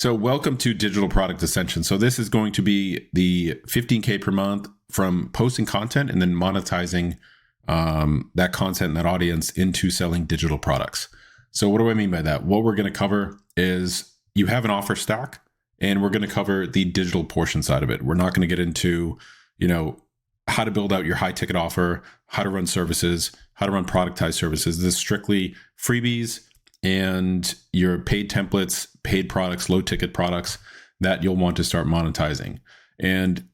So welcome to Digital Product Ascension. So this is going to be the 15K per month from posting content and then monetizing that content and that audience into selling digital products. So what do I mean by that? What we're going to cover is you have an offer stack, and we're going to cover the digital portion side of it. We're not going to get into, how to build out your high ticket offer, how to run services, how to run productized services. This is strictly freebies and your paid templates, paid products, low ticket products that you'll want to start monetizing. And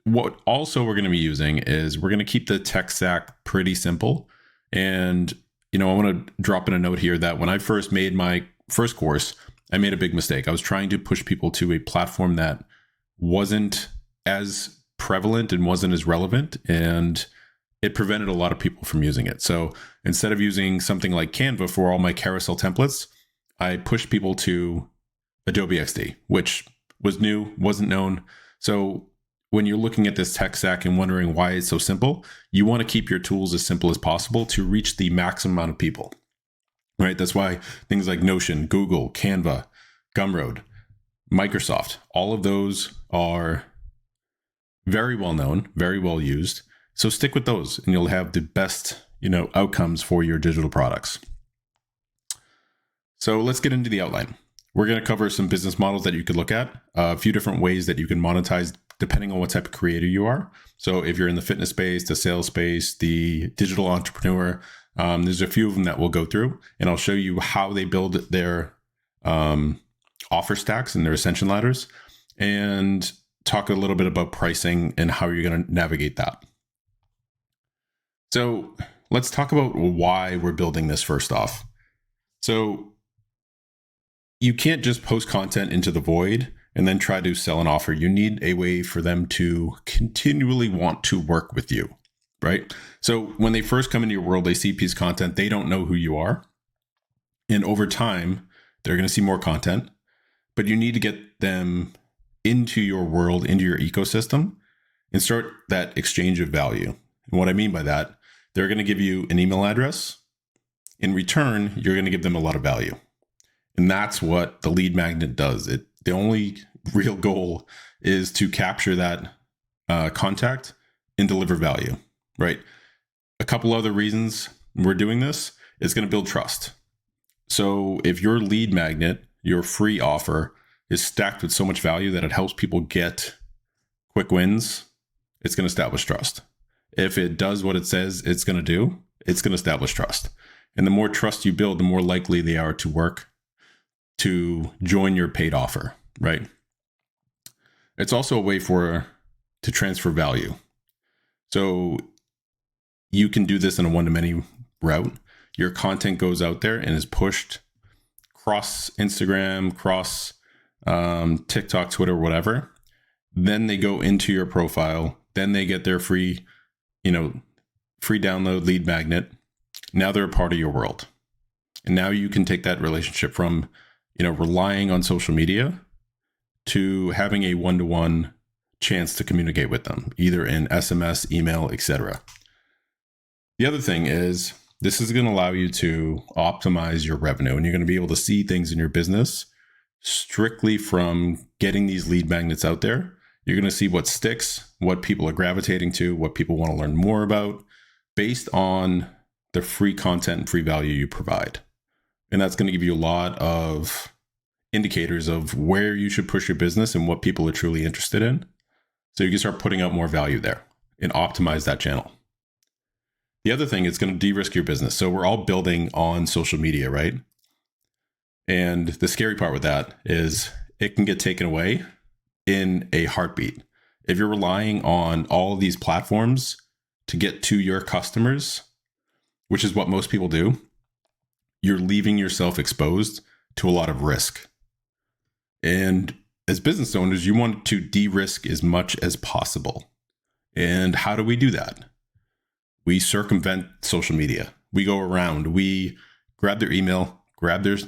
what also we're going to be using is we're going to keep the tech stack pretty simple. And, I want to drop in a note here that when I first made my first course, I made a big mistake. I was trying to push people to a platform that wasn't as prevalent and wasn't as relevant, and it prevented a lot of people from using it. So instead of using something like Canva for all my carousel templates, I pushed people to Adobe XD, which was new, wasn't known. So when you're looking at this tech stack and wondering why it's so simple, you want to keep your tools as simple as possible to reach the maximum amount of people, right? That's why things like Notion, Google, Canva, Gumroad, Microsoft, all of those are very well known, very well used. So stick with those and you'll have the best, outcomes for your digital products. So let's get into the outline. We're going to cover some business models that you could look at, a few different ways that you can monetize depending on what type of creator you are. So if you're in the fitness space, the sales space, the digital entrepreneur, there's a few of them that we'll go through, and I'll show you how they build their offer stacks and their ascension ladders, and talk a little bit about pricing and how you're going to navigate that. So let's talk about why we're building this first off. So you can't just post content into the void and then try to sell an offer. You need a way for them to continually want to work with you, right? So when they first come into your world, they see a piece of content, they don't know who you are. And over time, they're going to see more content, but you need to get them into your world, into your ecosystem, and start that exchange of value. And what I mean by that, they're going to give you an email address. In return, you're going to give them a lot of value. And that's what the lead magnet does. The only real goal is to capture that contact and deliver value, right? A couple other reasons we're doing this is going to build trust. So if your lead magnet, your free offer, is stacked with so much value that it helps people get quick wins, it's going to establish trust. If it does what it says it's going to do, it's going to establish trust. And the more trust you build, the more likely they are to work to join your paid offer, right? It's also a way to transfer value. So you can do this in a one-to-many route. Your content goes out there and is pushed cross Instagram, cross TikTok, Twitter, whatever. Then they go into your profile. Then they get their free download lead magnet. Now they're a part of your world. And now you can take that relationship from, relying on social media to having a one-to-one chance to communicate with them, either in SMS, email, etc. The other thing is this is going to allow you to optimize your revenue, and you're going to be able to see things in your business strictly from getting these lead magnets out there. You're going to see what sticks, what people are gravitating to, what people want to learn more about based on the free content and free value you provide. And that's going to give you a lot of indicators of where you should push your business and what people are truly interested in. So you can start putting out more value there and optimize that channel. The other thing is going to de-risk your business. So we're all building on social media, right? And the scary part with that is it can get taken away in a heartbeat. If you're relying on all of these platforms to get to your customers, which is what most people do, you're leaving yourself exposed to a lot of risk. And as business owners, you want to de-risk as much as possible. And how do we do that? We circumvent social media. We go around, we grab their email, grab their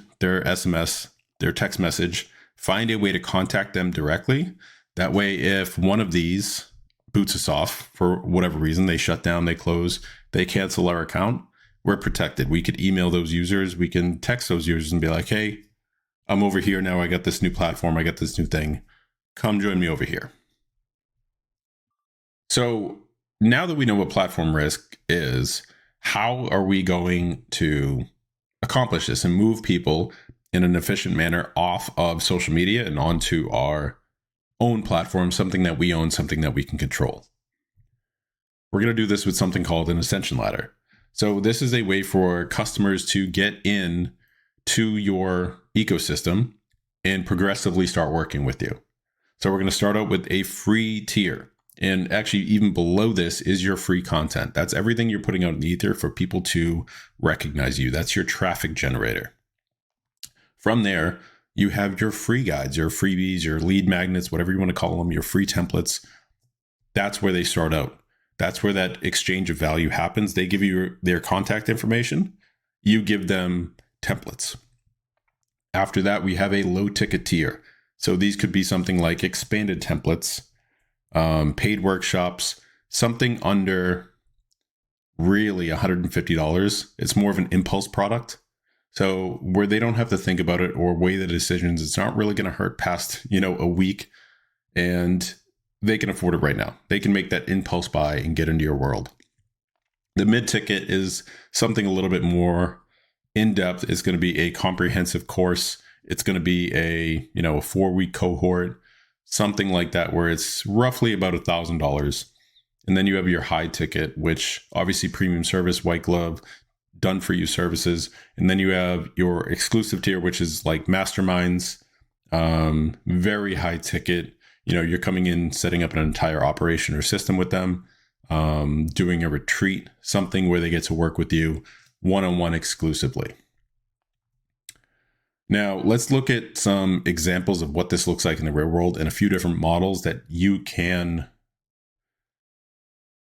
SMS, their text message, find a way to contact them directly. That way, if one of these boots us off for whatever reason, they shut down, they close, they cancel our account, we're protected. We could email those users, we can text those users and be like, hey, I'm over here now. I got this new platform. I got this new thing. Come join me over here. So now that we know what platform risk is, how are we going to accomplish this and move people in an efficient manner off of social media and onto our own platform, something that we own, something that we can control? We're going to do this with something called an Ascension ladder. So this is a way for customers to get in to your ecosystem and progressively start working with you. So we're going to start out with a free tier. And actually, even below this is your free content. That's everything you're putting out in the ether for people to recognize you. That's your traffic generator. From there, you have your free guides, your freebies, your lead magnets, whatever you want to call them, your free templates. That's where they start out. That's where that exchange of value happens. They give you their contact information. You give them templates. After that, we have a low ticket tier. So these could be something like expanded templates, paid workshops, something under really $150. It's more of an impulse product. So where they don't have to think about it or weigh the decisions, it's not really going to hurt past, a week, and they can afford it right now. They can make that impulse buy and get into your world. The mid ticket is something a little bit more in depth. It's going to be a comprehensive course. It's going to be a 4-week cohort, something like that, where it's roughly about $1,000. And then you have your high ticket, which obviously premium service, white glove, done for you services. And then you have your exclusive tier, which is like masterminds, very high ticket. You're coming in, setting up an entire operation or system with them, doing a retreat, something where they get to work with you one-on-one exclusively. Now, let's look at some examples of what this looks like in the real world and a few different models that you can,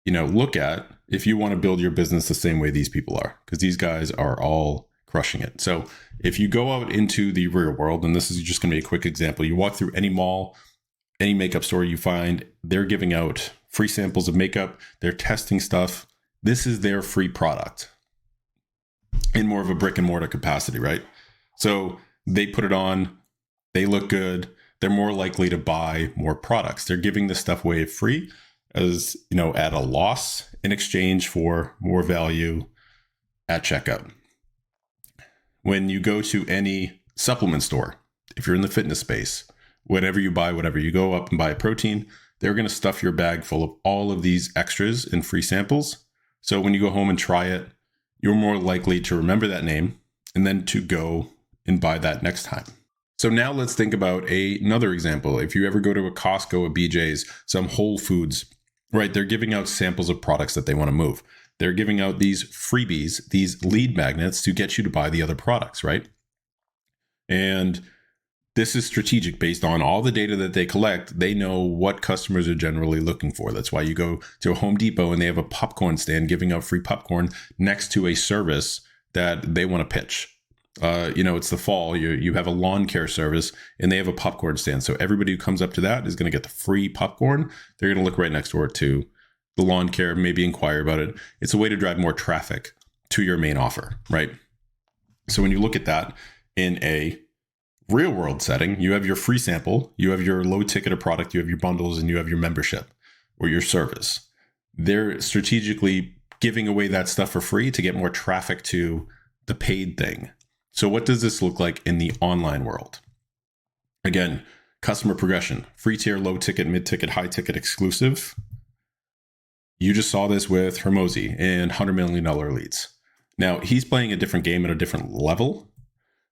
look at if you want to build your business the same way these people are, because these guys are all crushing it. So if you go out into the real world, and this is just going to be a quick example, you walk through any mall, any makeup store you find, they're giving out free samples of makeup. They're testing stuff. This is their free product in more of a brick and mortar capacity, right? So they put it on, they look good. They're more likely to buy more products. They're giving this stuff away free as, at a loss in exchange for more value at checkout. When you go to any supplement store, if you're in the fitness space, whatever you buy, whatever you go up and buy a protein, they're going to stuff your bag full of all of these extras and free samples. So when you go home and try it, you're more likely to remember that name and then to go and buy that next time. So now let's think about another example. If you ever go to a Costco, a BJ's, some Whole Foods, right? They're giving out samples of products that they want to move. They're giving out these freebies, these lead magnets to get you to buy the other products, right? And this is strategic based on all the data that they collect. They know what customers are generally looking for. That's why you go to a Home Depot and they have a popcorn stand giving out free popcorn next to a service that they want to pitch. It's the fall, you have a lawn care service and they have a popcorn stand. So everybody who comes up to that is going to get the free popcorn. They're going to look right next door to the lawn care, maybe inquire about it. It's a way to drive more traffic to your main offer, right? So when you look at that in a real world setting, you have your free sample, you have your low ticket of product, you have your bundles, and you have your membership or your service. They're strategically giving away that stuff for free to get more traffic to the paid thing. So what does this look like in the online world? Again, customer progression, free tier, low ticket, mid ticket, high ticket, exclusive. You just saw this with Hermosi and $100 million leads. Now he's playing a different game at a different level.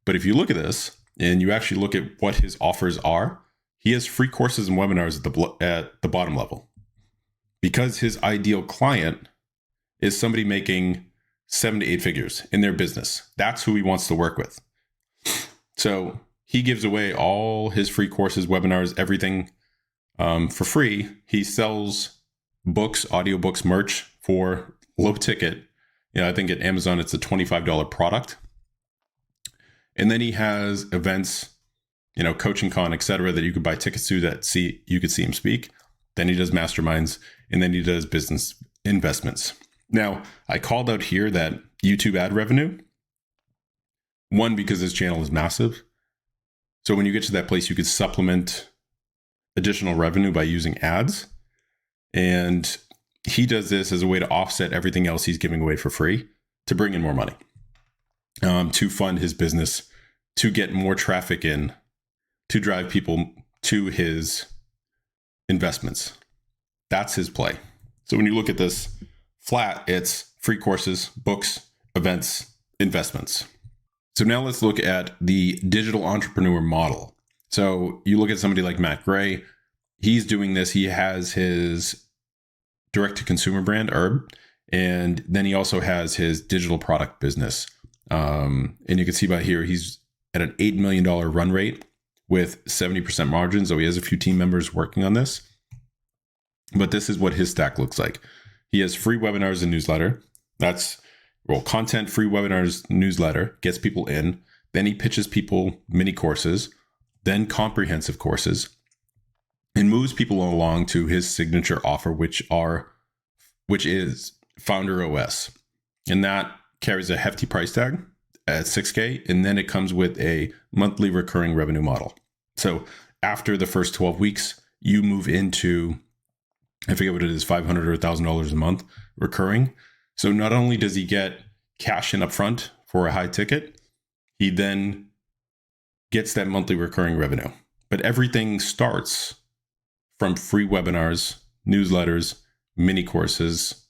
But if you look at this and you actually look at what his offers are, he has free courses and webinars at the bottom level, because his ideal client is somebody making 7 to 8 figures in their business. That's who he wants to work with. So he gives away all his free courses, webinars, everything for free. He sells books, audiobooks, merch for low ticket. I think at Amazon, it's a $25 product. And then he has events, Coaching Con, etc., that you could buy tickets to you could see him speak. Then he does masterminds, and then he does business investments. Now, I called out here that YouTube ad revenue, one, because his channel is massive, So when you get to that place, you could supplement additional revenue by using ads. And he does this as a way to offset everything else he's giving away for free to bring in more money, to fund his business, to get more traffic in, to drive people to his investments. That's his play. So when you look at this flat, it's free courses, books, events, investments. So now let's look at the digital entrepreneur model. So you look at somebody like Matt Gray. He's doing this. He has his direct-to-consumer brand, Herb, and then he also has his digital product business. And you can see by here, he's at an $8 million run rate with 70% margins. So he has a few team members working on this. But this is what his stack looks like. He has free webinars and newsletter. That's content, free webinars, newsletter, gets people in. Then he pitches people mini courses, then comprehensive courses, and moves people along to his signature offer, which is Founder OS. And that carries a hefty price tag at $6K. And then it comes with a monthly recurring revenue model. So after the first 12 weeks, you move into, I forget what it is, $500 or $1,000 a month recurring. So not only does he get cash in upfront for a high ticket, he then gets that monthly recurring revenue. But everything starts from free webinars, newsletters, mini courses,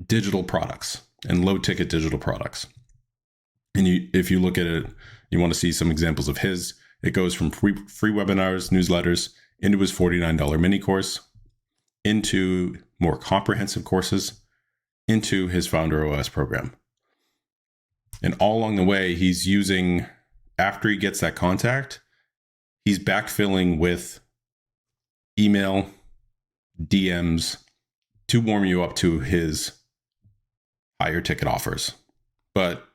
digital products, and low ticket digital products. And if you look at it, you want to see some examples of his, it goes from free webinars, newsletters, into his $49 mini course, into more comprehensive courses, into his Founder OS program. And all along the way, he's using, after he gets that contact, he's backfilling with email, DMs to warm you up to his higher ticket offers. But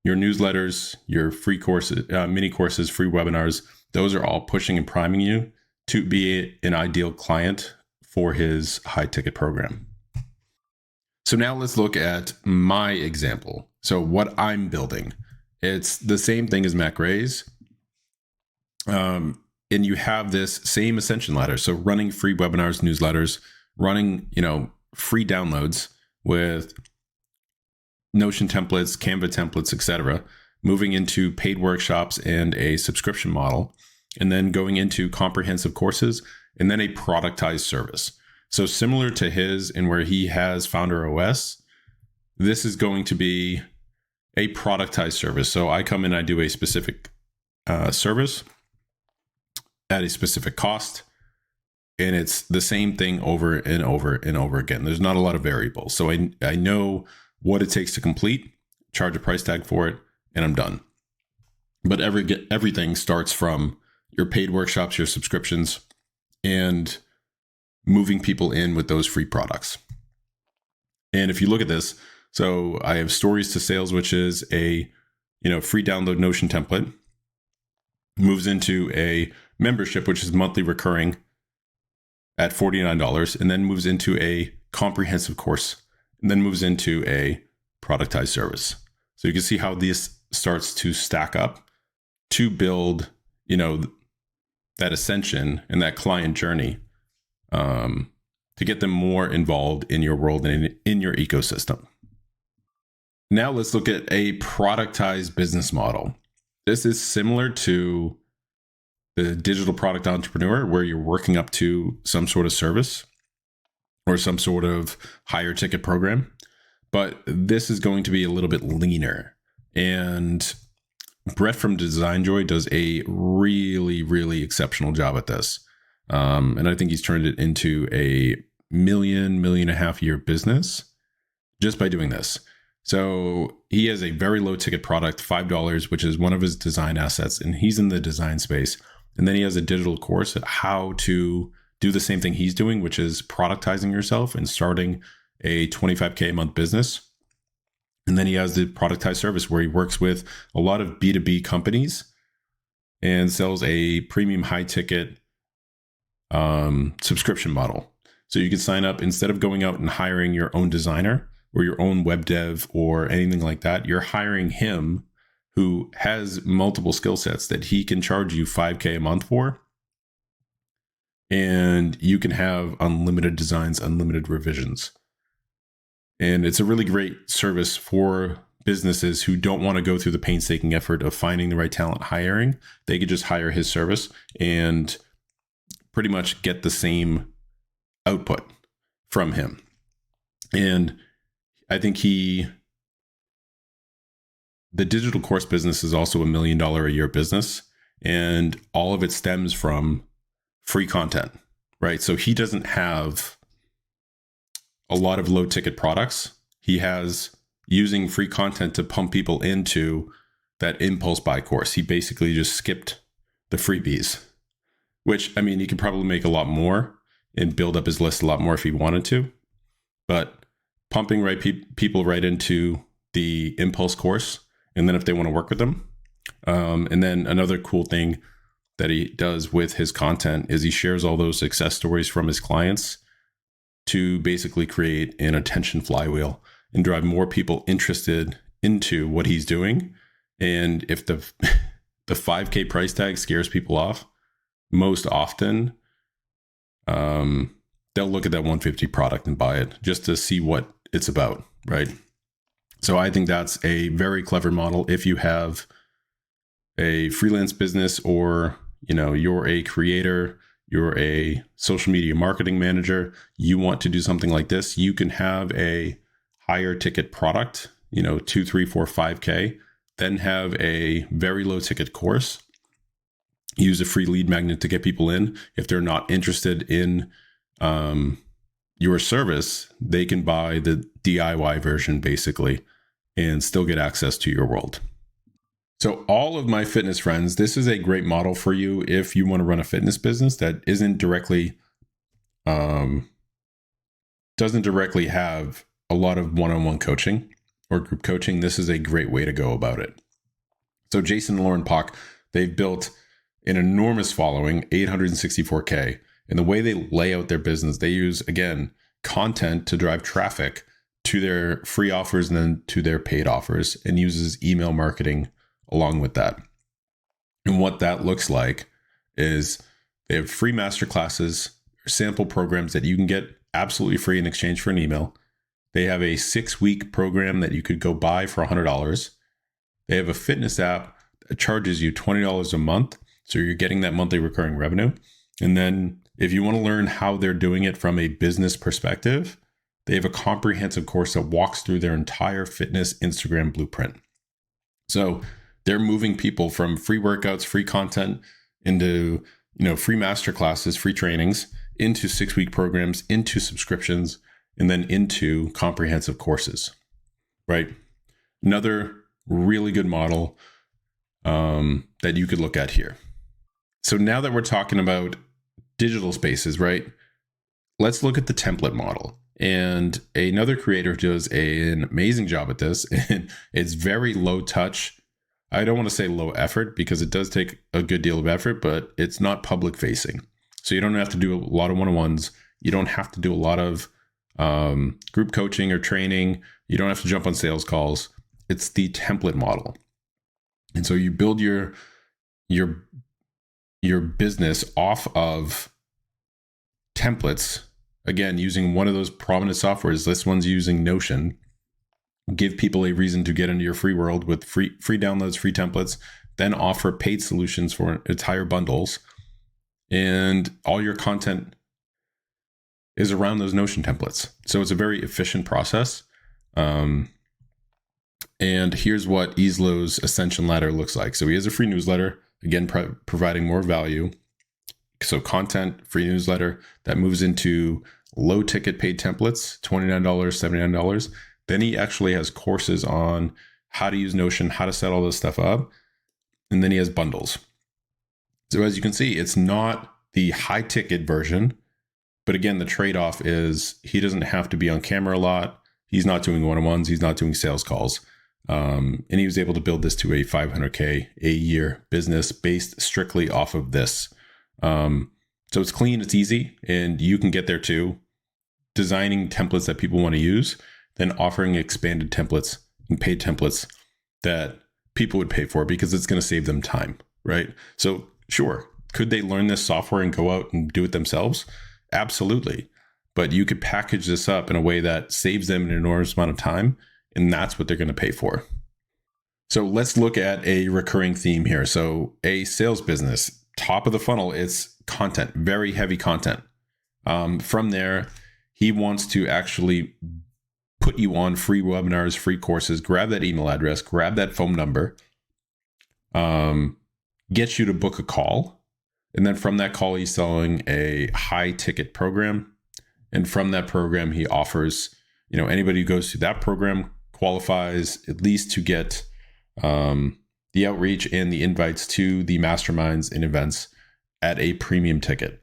your newsletters, your free courses, mini courses, free webinars, those are all pushing and priming you to be an ideal client for his high ticket program. So now let's look at my example. So what I'm building, it's the same thing as Matt Gray's. And you have this same Ascension ladder. So running free webinars, newsletters, running, free downloads with Notion templates, Canva templates, etc., moving into paid workshops and a subscription model, and then going into comprehensive courses, and then a productized service. So similar to his, and where he has Founder OS, this is going to be a productized service. So I come in, I do a specific service at a specific cost, and it's the same thing over and over and over again. There's not a lot of variables. So I know what it takes to complete, charge a price tag for it, and I'm done. But everything starts from your paid workshops, your subscriptions, and moving people in with those free products. And if you look at this, so I have Stories to Sales, which is a free download Notion template, moves into a membership, which is monthly recurring at $49, and then moves into a comprehensive course, and then moves into a productized service. So you can see how this starts to stack up to build, that ascension and that client journey, to get them more involved in your world and in your ecosystem. Now let's look at a productized business model. This is similar to the digital product entrepreneur, where you're working up to some sort of service or some sort of higher ticket program. But this is going to be a little bit leaner. And Brett from Design Joy does a really, really exceptional job at this. And I think he's turned it into a $1.5 million year business just by doing this. So he has a very low ticket product, $5, which is one of his design assets, and he's in the design space. And then he has a digital course at how to do the same thing he's doing, which is productizing yourself and starting a $25K a month business. And then he has the productized service where he works with a lot of B2B companies and sells a premium high ticket subscription model. So you can sign up, instead of going out and hiring your own designer or your own web dev or anything like that, you're hiring him who has multiple skill sets that he can charge you $5,000 a month for. And you can have unlimited designs, unlimited revisions. And it's a really great service for businesses who don't want to go through the painstaking effort of finding the right talent, hiring. They could just hire his service and pretty much get the same output from him. And I think the digital course business is also $1 million a year business, and all of it stems from free content, right? So he doesn't have a lot of low ticket products. He has using free content to pump people into that impulse buy course. He basically just skipped the freebies, which, I mean, he could probably make a lot more and build up his list a lot more if he wanted to, but pumping people right into the impulse course. And then if they want to work with them. And then another cool thing that he does with his content is he shares all those success stories from his clients to basically create an attention flywheel and drive more people interested into what he's doing. And if the $5,000 price tag scares people off, most often they'll look at that $150 product and buy it just to see what it's about, right? So I think that's a very clever model. If you have a freelance business, or you're a creator, you're a social media marketing manager, you want to do something like this, you can have a higher ticket product, 2, 3, 4, 5K, then have a very low ticket course, use a free lead magnet to get people in. If they're not interested in your service, they can buy the DIY version basically and still get access to your world. So all of my fitness friends, this is a great model for you if you want to run a fitness business that isn't directly, doesn't directly have a lot of one-on-one coaching or group coaching. This is a great way to go about it. So Jason and Lauren Pock, they've built an enormous following, 864K. And the way they lay out their business, they use, again, content to drive traffic to their free offers and then to their paid offers, and uses email marketing along with that. And what that looks like is they have free masterclasses, sample programs that you can get absolutely free in exchange for an email. They have a 6-week program that you could go buy for $100. They have a fitness app that charges you $20 a month. So you're getting that monthly recurring revenue. And then if you want to learn how they're doing it from a business perspective, they have a comprehensive course that walks through their entire fitness Instagram blueprint. So they're moving people from free workouts, free content into, free masterclasses, free trainings, into 6-week programs, into subscriptions, and then into comprehensive courses, right? Another really good model that you could look at here. So now that we're talking about digital spaces, right? Let's look at the template model. And another creator does an amazing job at this. And it's very low touch. I don't want to say low effort because it does take a good deal of effort, but it's not public facing. So you don't have to do a lot of one-on-ones. You don't have to do a lot of group coaching or training. You don't have to jump on sales calls. It's the template model. And so you build your business off of templates, again, using one of those prominent softwares. This one's using Notion. Give people a reason to get into your free world with free downloads, free templates, then offer paid solutions for entire bundles. And all your content is around those Notion templates. So it's a very efficient process. And here's what Easlow's Ascension ladder looks like. So he has a free newsletter, again, providing more value. So content, free newsletter, that moves into low ticket paid templates, $29, $79. Then he actually has courses on how to use Notion, how to set all this stuff up. And then he has bundles. So as you can see, it's not the high ticket version, but again, the trade-off is he doesn't have to be on camera a lot. He's not doing one-on-ones. He's not doing sales calls. And he was able to build this to a $500K a year business based strictly off of this. So it's clean, it's easy, and you can get there too. Designing templates that people want to use, then offering expanded templates and paid templates that people would pay for because it's going to save them time, right? So sure, could they learn this software and go out and do it themselves? Absolutely. But you could package this up in a way that saves them an enormous amount of time, and that's what they're going to pay for. So let's look at a recurring theme here. So a sales business, top of the funnel, it's content, very heavy content. From there, he wants to actually put you on free webinars, free courses, grab that email address, grab that phone number, get you to book a call. And then from that call, he's selling a high ticket program. And from that program, he offers, anybody who goes through that program qualifies at least to get the outreach and the invites to the masterminds and events at a premium ticket.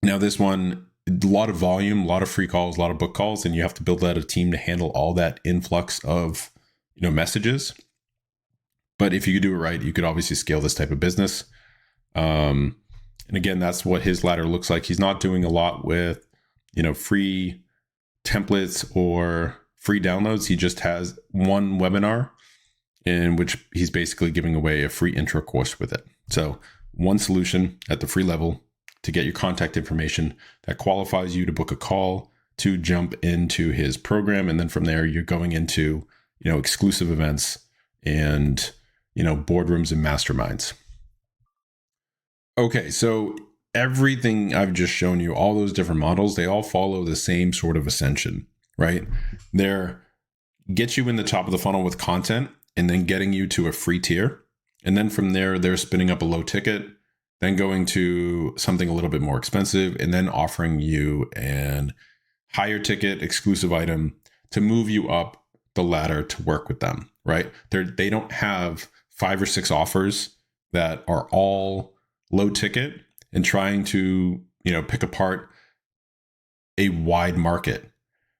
Now, this one, a lot of volume, a lot of free calls, a lot of book calls, and you have to build out a team to handle all that influx of, messages. But if you could do it right, you could obviously scale this type of business. And again, that's what his ladder looks like. He's not doing a lot with, free templates or free downloads. He just has one webinar in which he's basically giving away a free intro course with it. So one solution at the free level to get your contact information that qualifies you to book a call to jump into his program. And then from there, you're going into, exclusive events and, boardrooms and masterminds. Okay, so everything I've just shown you, all those different models, they all follow the same sort of ascension, right? They're get you in the top of the funnel with content and then getting you to a free tier. And then from there, they're spinning up a low ticket, then going to something a little bit more expensive, and then offering you an higher ticket exclusive item to move you up the ladder to work with them, right? They don't have 5 or 6 offers that are all low ticket and trying to, pick apart a wide market.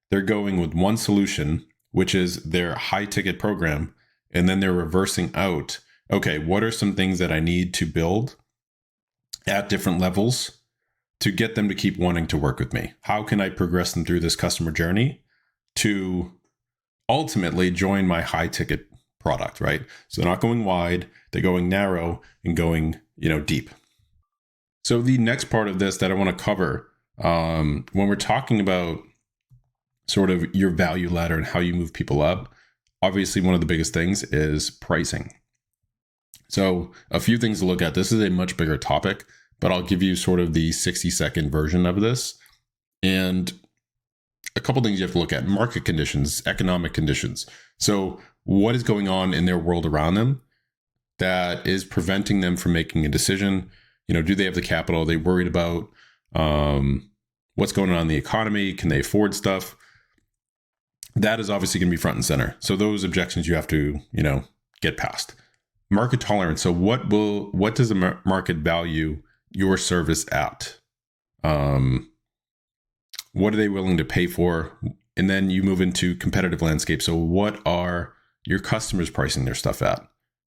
They're going with one solution, which is their high ticket program. And then they're reversing out, okay, what are some things that I need to build at different levels to get them to keep wanting to work with me? How can I progress them through this customer journey to ultimately join my high ticket product, right? So they're not going wide, they're going narrow and going, deep. So the next part of this that I want to cover, when we're talking about sort of your value ladder and how you move people up, obviously one of the biggest things is pricing. So a few things to look at. This is a much bigger topic, but I'll give you sort of the 60-second version of this. And a couple things you have to look at: market conditions, economic conditions. So what is going on in their world around them that is preventing them from making a decision? Do they have the capital? Are they worried about what's going on in the economy? Can they afford stuff? That is obviously going to be front and center. So those objections you have to, get past. Market tolerance. So what does the market value your service at? What are they willing to pay for? And then you move into competitive landscape. So what are your customers pricing their stuff at?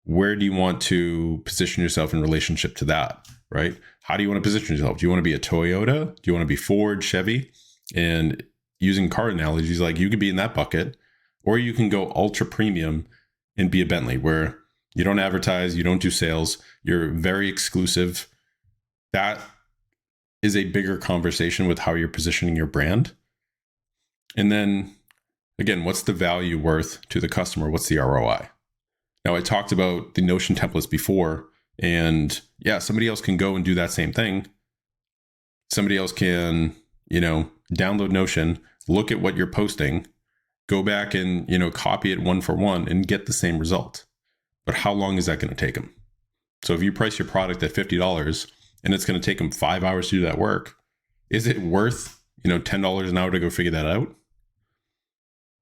Where do you want to position yourself in relationship to that, right? How do you want to position yourself? Do you want to be a Toyota? Do you want to be Ford, Chevy? And using car analogies, like you could be in that bucket, or you can go ultra premium and be a Bentley, where you don't advertise, you don't do sales, you're very exclusive. That is a bigger conversation with how you're positioning your brand. And then again, what's the value worth to the customer? What's the ROI? Now, I talked about the Notion templates before, and yeah, somebody else can go and do that same thing. Somebody else can, download Notion, look at what you're posting, go back and, copy it one for one and get the same result. But how long is that going to take them? So if you price your product at $50 and it's going to take them 5 hours to do that work, is it worth, $10 an hour to go figure that out?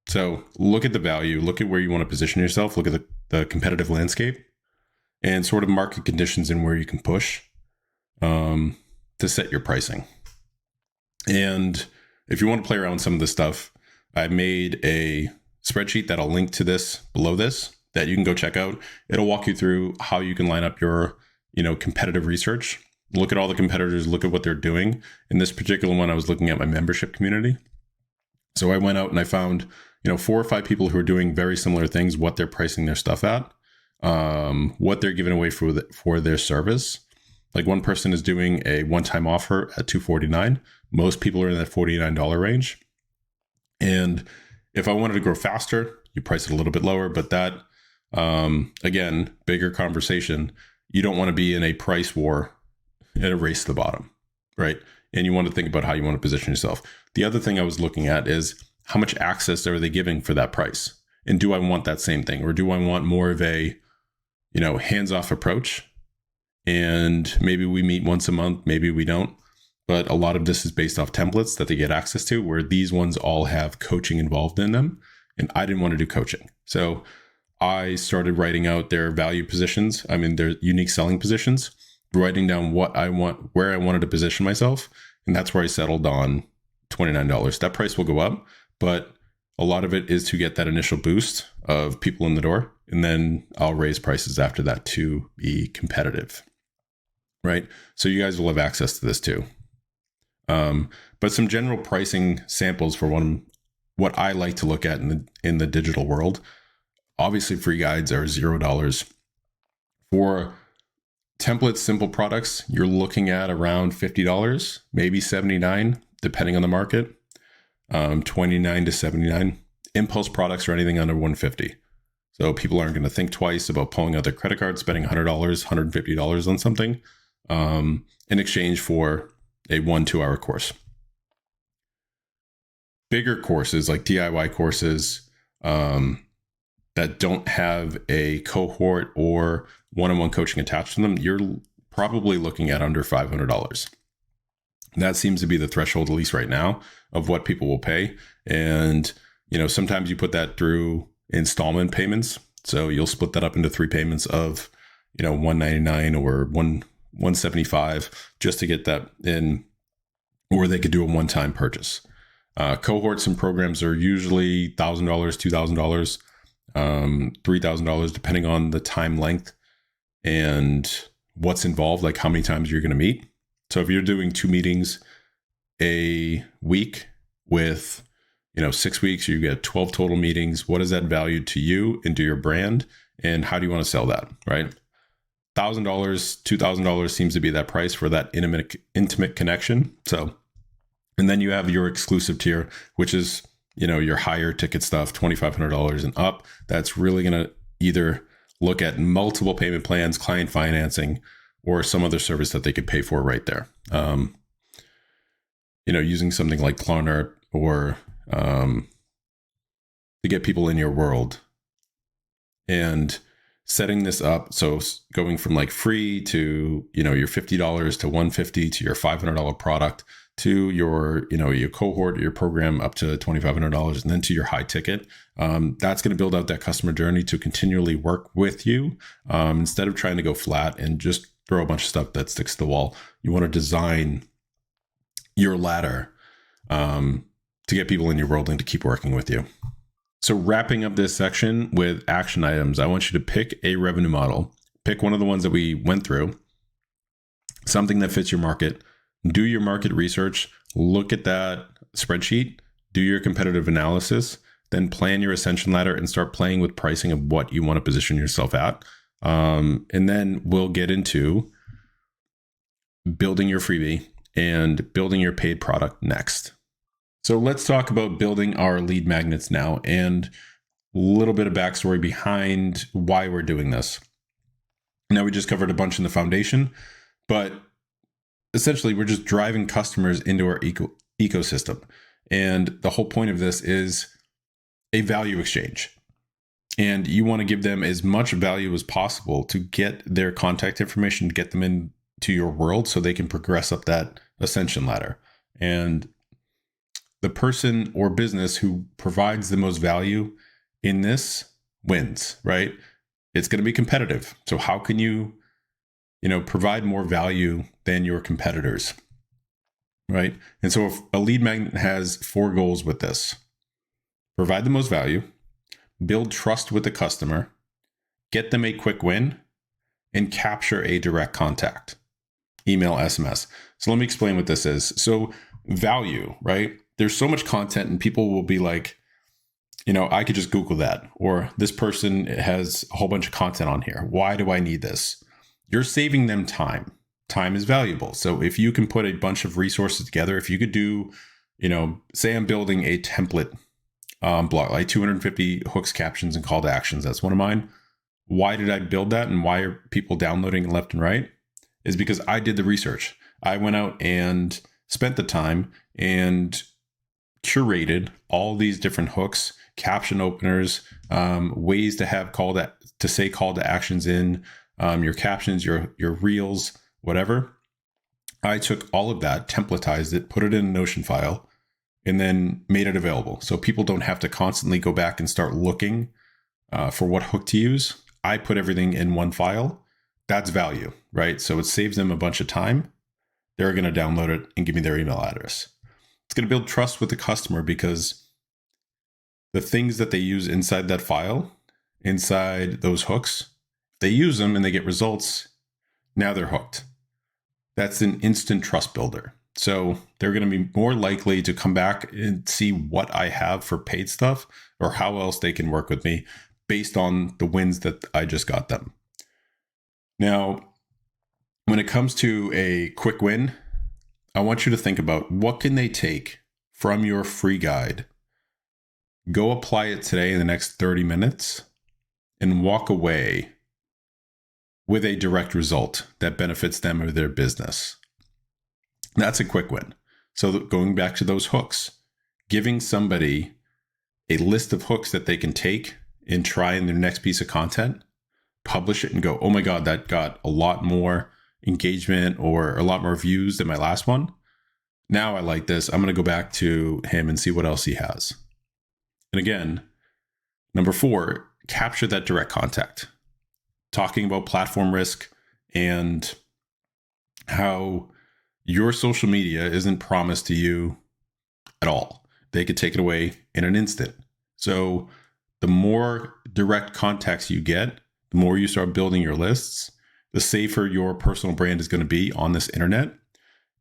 So look at the value, look at where you want to position yourself, look at the competitive landscape and sort of market conditions and where you can push to set your pricing. And if you want to play around with some of this stuff, I made a spreadsheet that I'll link to this below this that you can go check out. It'll walk you through how you can line up your, competitive research, look at all the competitors, look at what they're doing. In this particular one, I was looking at my membership community. So I went out and I found, 4 or 5 people who are doing very similar things, what they're pricing their stuff at, what they're giving away for their service. Like one person is doing a one-time offer at $249. Most people are in that $49 range. And if I wanted to grow faster, you price it a little bit lower, but that, again, bigger conversation. You don't want to be in a price war and a race to the bottom, right? And you want to think about how you want to position yourself. The other thing I was looking at is how much access are they giving for that price? And do I want that same thing? Or do I want more of a, hands-off approach? And maybe we meet once a month, maybe we don't. But a lot of this is based off templates that they get access to, where these ones all have coaching involved in them. And I didn't want to do coaching. So I started writing out their value positions. Their unique selling positions, writing down what I want, where I wanted to position myself. And that's where I settled on $29. That price will go up, but a lot of it is to get that initial boost of people in the door. And then I'll raise prices after that to be competitive, right? So you guys will have access to this too. But some general pricing samples for what I like to look at in the digital world. Obviously, free guides are $0. For templates, simple products, you're looking at around $50, maybe $79, depending on the market. $29 to $79. Impulse products are anything under $150. So people aren't going to think twice about pulling out their credit card, spending $100, $150 on something in exchange for a 1-2 hour course. Bigger courses like DIY courses that don't have a cohort or one-on-one coaching attached to them, you're probably looking at under $500. That seems to be the threshold, at least right now, of what people will pay. And, sometimes you put that through installment payments. So you'll split that up into 3 payments of, $199 or $175 just to get that in, or they could do a one-time purchase. Cohorts and programs are usually $1,000, $2,000, $3,000, depending on the time length and what's involved, like how many times you're going to meet. So if you're doing 2 meetings a week with, 6 weeks, you get 12 total meetings. What is that value to you and to your brand? And how do you want to sell that, right? $1,000, $2,000 seems to be that price for that intimate connection. So, and then you have your exclusive tier, which is, your higher ticket stuff, $2,500 and up. That's really going to either look at multiple payment plans, client financing, or some other service that they could pay for right there. Using something like Klarna or to get people in your world and setting this up. So going from like free to, your $50 to $150 to your $500 product to your, your cohort, your program up to $2,500 and then to your high ticket. That's going to build out that customer journey to continually work with you instead of trying to go flat and just throw a bunch of stuff that sticks to the wall. You want to design your ladder to get people in your world and to keep working with you. So wrapping up this section with action items, I want you to pick a revenue model. Pick one of the ones that we went through, something that fits your market. Do your market research, look at that spreadsheet, do your competitive analysis, then plan your ascension ladder and start playing with pricing of what you want to position yourself at. And then we'll get into building your freebie and building your paid product next. So let's talk about building our lead magnets now and a little bit of backstory behind why we're doing this. Now, we just covered a bunch in the foundation, but essentially we're just driving customers into our ecosystem. And the whole point of this is a value exchange. And you want to give them as much value as possible to get their contact information, get them into your world so they can progress up that ascension ladder. And the person or business who provides the most value in this wins, right? It's going to be competitive. So how can you, provide more value than your competitors, right? And so if a lead magnet has 4 goals with this: provide the most value, build trust with the customer, get them a quick win, and capture a direct contact, email, SMS. So let me explain what this is. So value, right? There's so much content and people will be like, I could just Google that, or this person has a whole bunch of content on here. Why do I need this? You're saving them time. Time is valuable. So if you can put a bunch of resources together, if you could do, say I'm building a template blog, like 250 hooks, captions, and call to actions. That's one of mine. Why did I build that, and why are people downloading left and right? Is because I did the research. I went out and spent the time and curated all these different hooks, caption openers, ways to have call to actions in your captions, your reels, whatever. I took all of that, templatized it, put it in a Notion file, and then made it available. So people don't have to constantly go back and start looking for what hook to use. I put everything in one file. That's value, right? So it saves them a bunch of time. They're going to download it and give me their email address. It's going to build trust with the customer because the things that they use inside that file, inside those hooks, they use them and they get results. Now they're hooked. That's an instant trust builder. So they're going to be more likely to come back and see what I have for paid stuff or how else they can work with me based on the wins that I just got them. Now, when it comes to a quick win, I want you to think about what can they take from your free guide, go apply it today in the next 30 minutes, and walk away with a direct result that benefits them or their business. That's a quick win. So going back to those hooks, giving somebody a list of hooks that they can take and try in their next piece of content, publish it and go, oh my God, that got a lot more engagement or a lot more views than my last one. Now I like this. I'm going to go back to him and see what else he has. And again, number 4, capture that direct contact. Talking about platform risk and how your social media isn't promised to you at all. They could take it away in an instant. So the more direct contacts you get, the more you start building your lists, the safer your personal brand is going to be on this internet.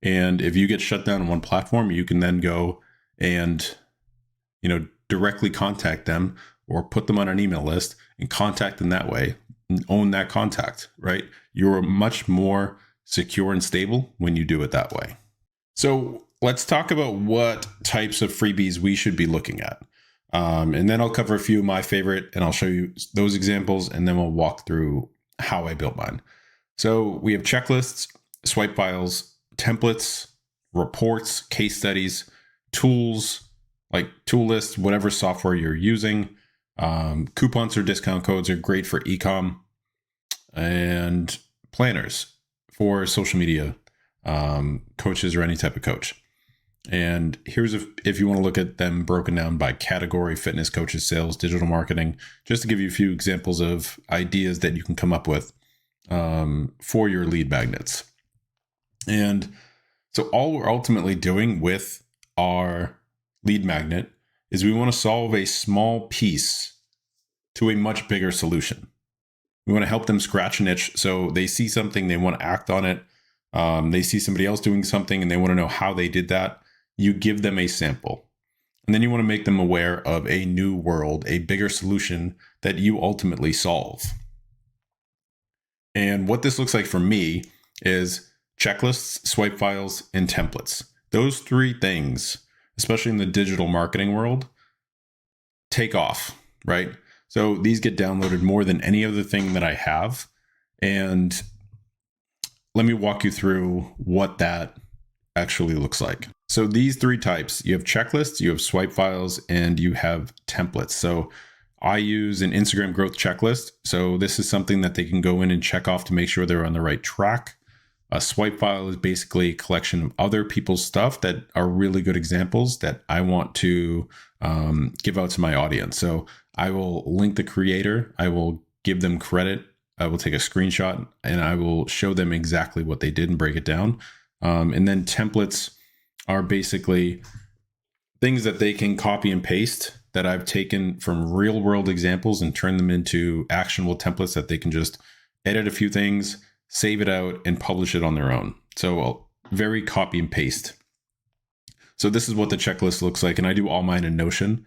And if you get shut down on one platform, you can then go and, directly contact them or put them on an email list and contact them that way and own that contact, right? You're much more secure and stable when you do it that way. So let's talk about what types of freebies we should be looking at. And then I'll cover a few of my favorite and I'll show you those examples and then we'll walk through how I built mine. So we have checklists, swipe files, templates, reports, case studies, tools, like tool lists, whatever software you're using. Coupons or discount codes are great for e-com, and planners for social media coaches or any type of coach. And here's if you want to look at them broken down by category: fitness, coaches, sales, digital marketing, just to give you a few examples of ideas that you can come up with for your lead magnets. And so all we're ultimately doing with our lead magnet is we want to solve a small piece to a much bigger solution. We want to help them scratch an itch. So they see something, they want to act on it. They see somebody else doing something and they want to know how they did that. You give them a sample. And then you want to make them aware of a new world, a bigger solution that you ultimately solve. And what this looks like for me is checklists, swipe files, and templates. Those 3 things, especially in the digital marketing world, take off, right? So these get downloaded more than any other thing that I have. And let me walk you through what that actually looks like. So these 3 types, you have checklists, you have swipe files, and you have templates. So I use an Instagram growth checklist. So this is something that they can go in and check off to make sure they're on the right track. A swipe file is basically a collection of other people's stuff that are really good examples that I want to give out to my audience. So I will link the creator, I will give them credit, I will take a screenshot, and I will show them exactly what they did and break it down. And then templates are basically things that they can copy and paste that I've taken from real world examples and turn them into actionable templates that they can just edit a few things, save it out, and publish it on their own. So very copy and paste. So this is what the checklist looks like. And I do all mine in Notion.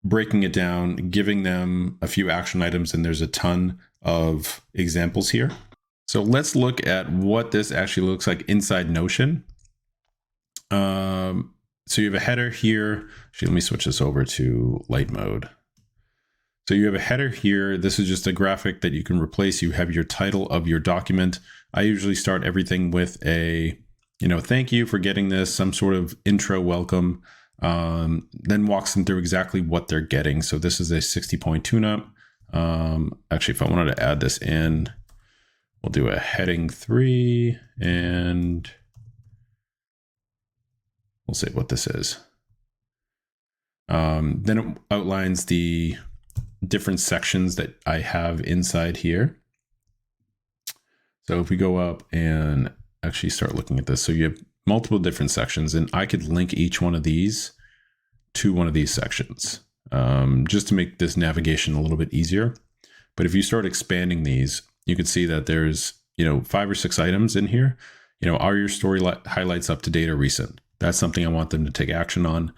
breaking it down, giving them a few action items, and there's a ton of examples here. So let's look at what this actually looks like inside Notion. So you have a header here. Actually, let me switch this over to light mode. So you have a header here. This is just a graphic that you can replace. You have your title of your document. I usually start everything with a, thank you for getting this, some sort of intro welcome, then walks them through exactly what they're getting. So this is a 60-point tune-up. Actually, if I wanted to add this in, we'll do a heading 3 and we'll say what this is. Then it outlines the different sections that I have inside here. So if we go up and actually start looking at this, so you have multiple different sections, and I could link each one of these to one of these sections, just to make this navigation a little bit easier. But if you start expanding these, you can see that there's, 5 or 6 items in here. Are your story highlights up to date or recent? That's something I want them to take action on.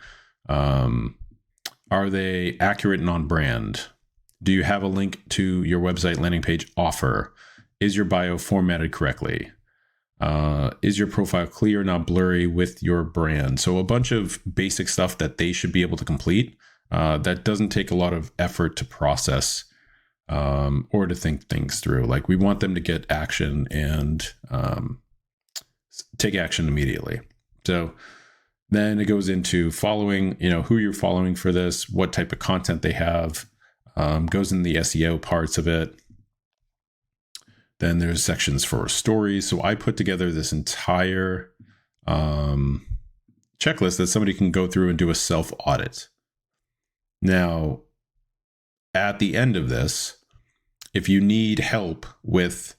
Are they accurate and on brand? Do you have a link to your website landing page offer? Is your bio formatted correctly? Is your profile clear, not blurry with your brand? So a bunch of basic stuff that they should be able to complete. That doesn't take a lot of effort to process or to think things through. Like, we want them to get action and take action immediately. So then it goes into following, who you're following for this, what type of content they have, goes in the SEO parts of it. Then there's sections for stories. So I put together this entire checklist that somebody can go through and do a self-audit. Now, at the end of this, if you need help with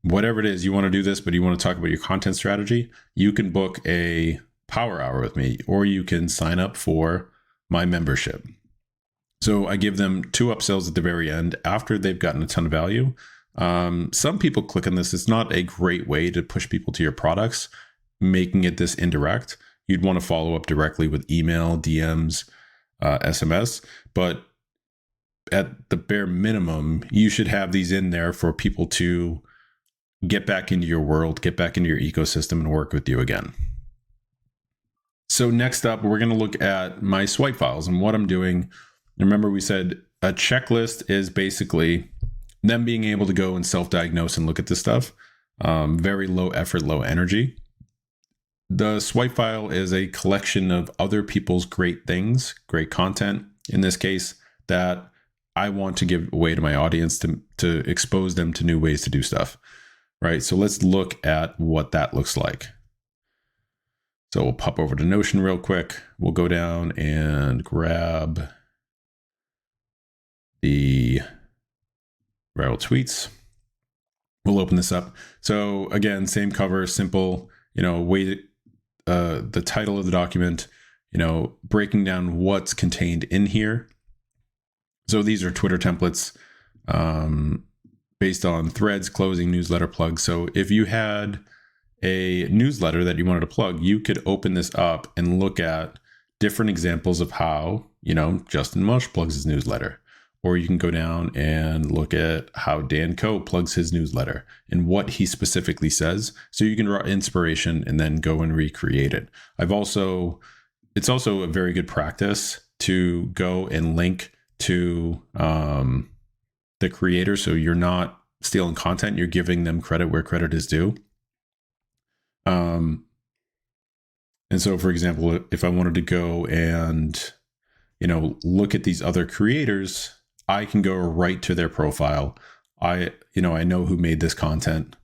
whatever it is you want to do this, but you want to talk about your content strategy, you can book a power hour with me, or you can sign up for my membership. So I give them 2 upsells at the very end after they've gotten a ton of value. Some people click on this. It's not a great way to push people to your products, making it this indirect. You'd want to follow up directly with email, DMs, SMS, but at the bare minimum, you should have these in there for people to get back into your world, get back into your ecosystem, and work with you again. So next up, we're going to look at my swipe files and what I'm doing. Remember, we said a checklist is basically them being able to go and self-diagnose and look at this stuff. Very low effort, low energy. The swipe file is a collection of other people's great things, great content, in this case, that I want to give away to my audience to expose them to new ways to do stuff, right? So let's look at what that looks like. So we'll pop over to Notion real quick. We'll go down and grab the viral tweets. We'll open this up. So again, same cover, simple, way the title of the document, breaking down what's contained in here. So these are Twitter templates based on threads, closing, newsletter plugs. So if you had a newsletter that you wanted to plug, you could open this up and look at different examples of how, Justin Mush plugs his newsletter. Or you can go down and look at how Dan Coe plugs his newsletter and what he specifically says. So you can draw inspiration and then go and recreate it. It's also a very good practice to go and link to the creator. So you're not stealing content, you're giving them credit where credit is due. And so, for example, if I wanted to go and, look at these other creators, I can go right to their profile. I know who made this content.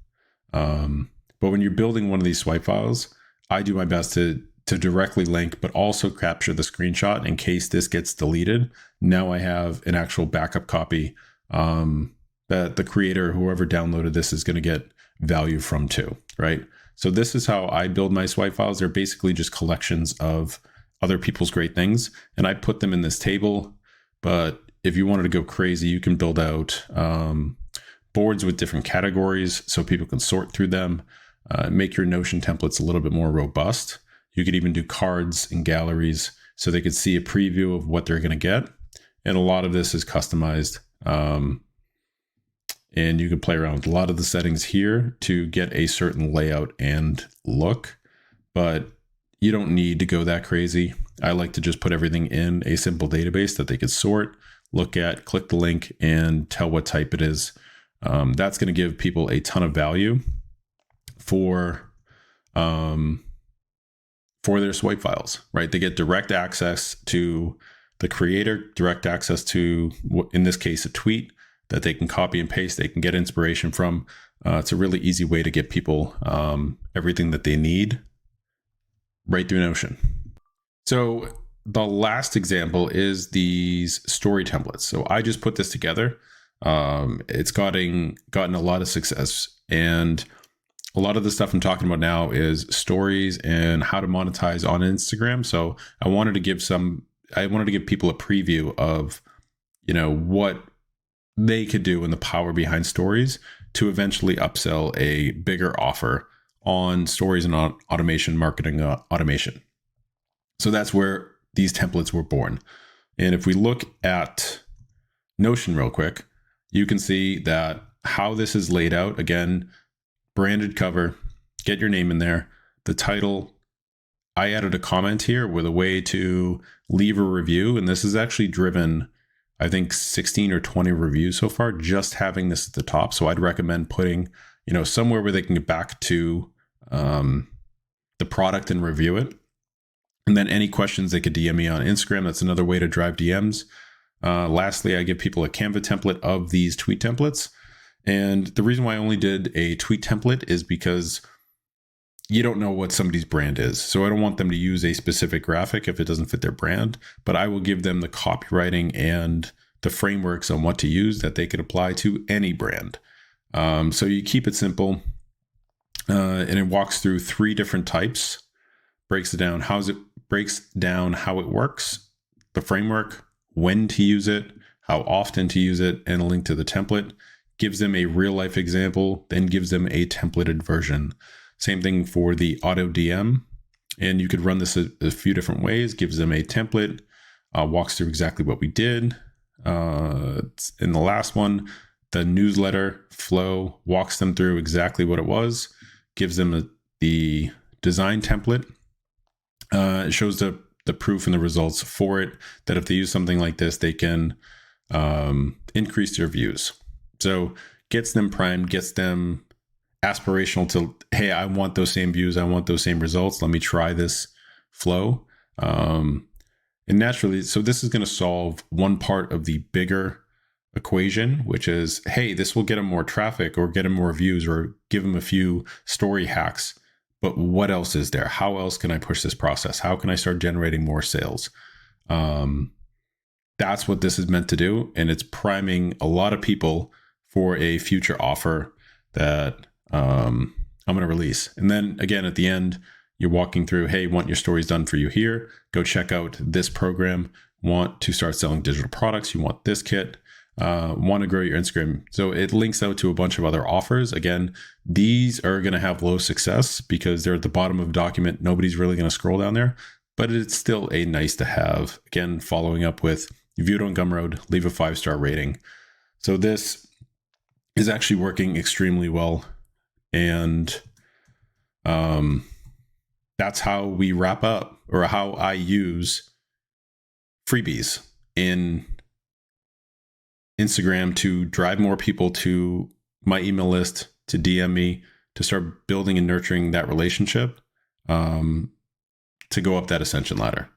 But when you're building one of these swipe files, I do my best to directly link, but also capture the screenshot in case this gets deleted. Now I have an actual backup copy that the creator, whoever downloaded this, is going to get value from too, right? So this is how I build my swipe files. They're basically just collections of other people's great things, and I put them in this table. But if you wanted to go crazy, you can build out boards with different categories so people can sort through them, make your Notion templates a little bit more robust. You could even do cards and galleries so they could see a preview of what they're going to get. And a lot of this is customized. And you can play around with a lot of the settings here to get a certain layout and look, but you don't need to go that crazy. I like to just put everything in a simple database that they could sort, look at, click the link, and tell what type it is. That's going to give people a ton of value for their swipe files, right? They get direct access to the creator, direct access to, in this case, a tweet that they can copy and paste. They can get inspiration from. It's a really easy way to get people everything that they need right through Notion. So the last example is these story templates. So I just put this together. It's gotten a lot of success, and a lot of the stuff I'm talking about now is stories and how to monetize on Instagram. So I wanted to give people a preview of, what they could do and the power behind stories to eventually upsell a bigger offer on stories and on automation, marketing automation. So that's where these templates were born. And if we look at Notion real quick, you can see that how this is laid out. Again, branded cover, get your name in there. The title, I added a comment here with a way to leave a review. And this is actually driven, I think, 16 or 20 reviews so far, just having this at the top. So I'd recommend putting, somewhere where they can get back to the product and review it. And then any questions, they could DM me on Instagram. That's another way to drive DMs. Lastly, I give people a Canva template of these tweet templates. And the reason why I only did a tweet template is because you don't know what somebody's brand is. So I don't want them to use a specific graphic if it doesn't fit their brand, but I will give them the copywriting and the frameworks on what to use that they could apply to any brand. So you keep it simple, and it walks through 3 different types, breaks down how it works, the framework, when to use it, how often to use it, and a link to the template. Gives them a real life example, then gives them a templated version. Same thing for the auto DM. And you could run this a few different ways. Gives them a template, walks through exactly what we did. In the last one, the newsletter flow walks them through exactly what it was, gives them the design template. It shows the proof and the results for it, that if they use something like this, they can increase their views. So gets them primed, gets them aspirational to, hey, I want those same views. I want those same results. Let me try this flow. And naturally, so this is going to solve one part of the bigger equation, which is, hey, this will get them more traffic or get them more views or give them a few story hacks. But what else is there? How else can I push this process? How can I start generating more sales? That's what this is meant to do. And it's priming a lot of people for a future offer that I'm going to release. And then again, at the end, you're walking through, hey, want your stories done for you here. Go check out this program. Want to start selling digital products. You want this kit. Want to grow your Instagram. So it links out to a bunch of other offers. Again, these are going to have low success because they're at the bottom of a document. Nobody's really going to scroll down there, but it's still a nice to have. Again, following up with, you viewed on Gumroad, leave a 5-star rating. So this is actually working extremely well. And that's how we wrap up, or how I use freebies in Instagram to drive more people to my email list, to DM me, to start building and nurturing that relationship, to go up that ascension ladder.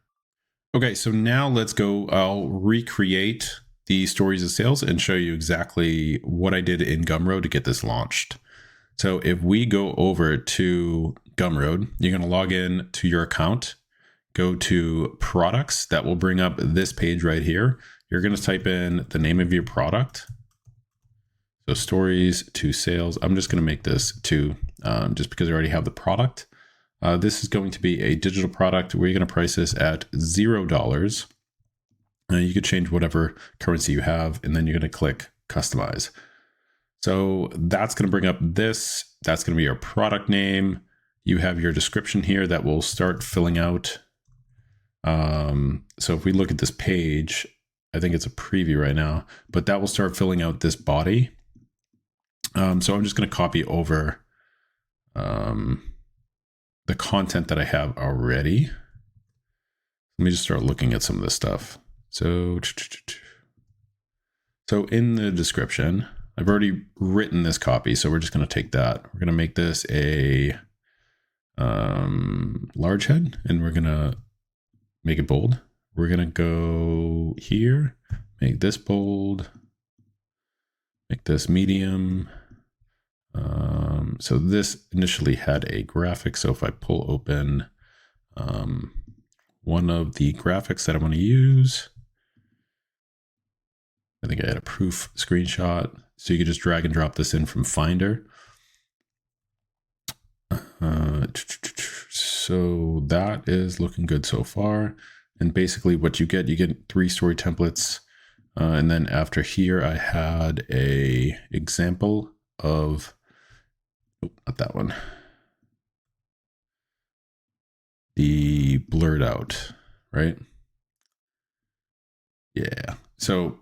Okay, so now let's go. I'll recreate the stories of sales and show you exactly what I did in Gumroad to get this launched. So if we go over to Gumroad, you're going to log in to your account, go to products. That will bring up this page right here. You're going to type in the name of your product. So stories to sales. I'm just going to make this to, just because I already have the product. This is going to be a digital product. We're going to price this at $0. You could change whatever currency you have, and then you're going to click customize. So that's going to bring up this. That's going to be your product name. You have your description here that will start filling out So if we look at this page, I think it's a preview right now, but that will start filling out this body. So I'm just going to copy over the content that I have already. Let me just start looking at some of this stuff. So in the description, I've already written this copy, so we're just going to take that. We're going to make this a large head, and we're going to make it bold. We're going to go here, make this bold, make this medium. So this initially had a graphic. So if I pull open one of the graphics that I want to use, I think I had a proof screenshot. So you could just drag and drop this in from Finder. So that is looking good so far. And basically what you get 3 story templates. And then after here, I had a example of, not that one, the blurred out, right? Yeah. So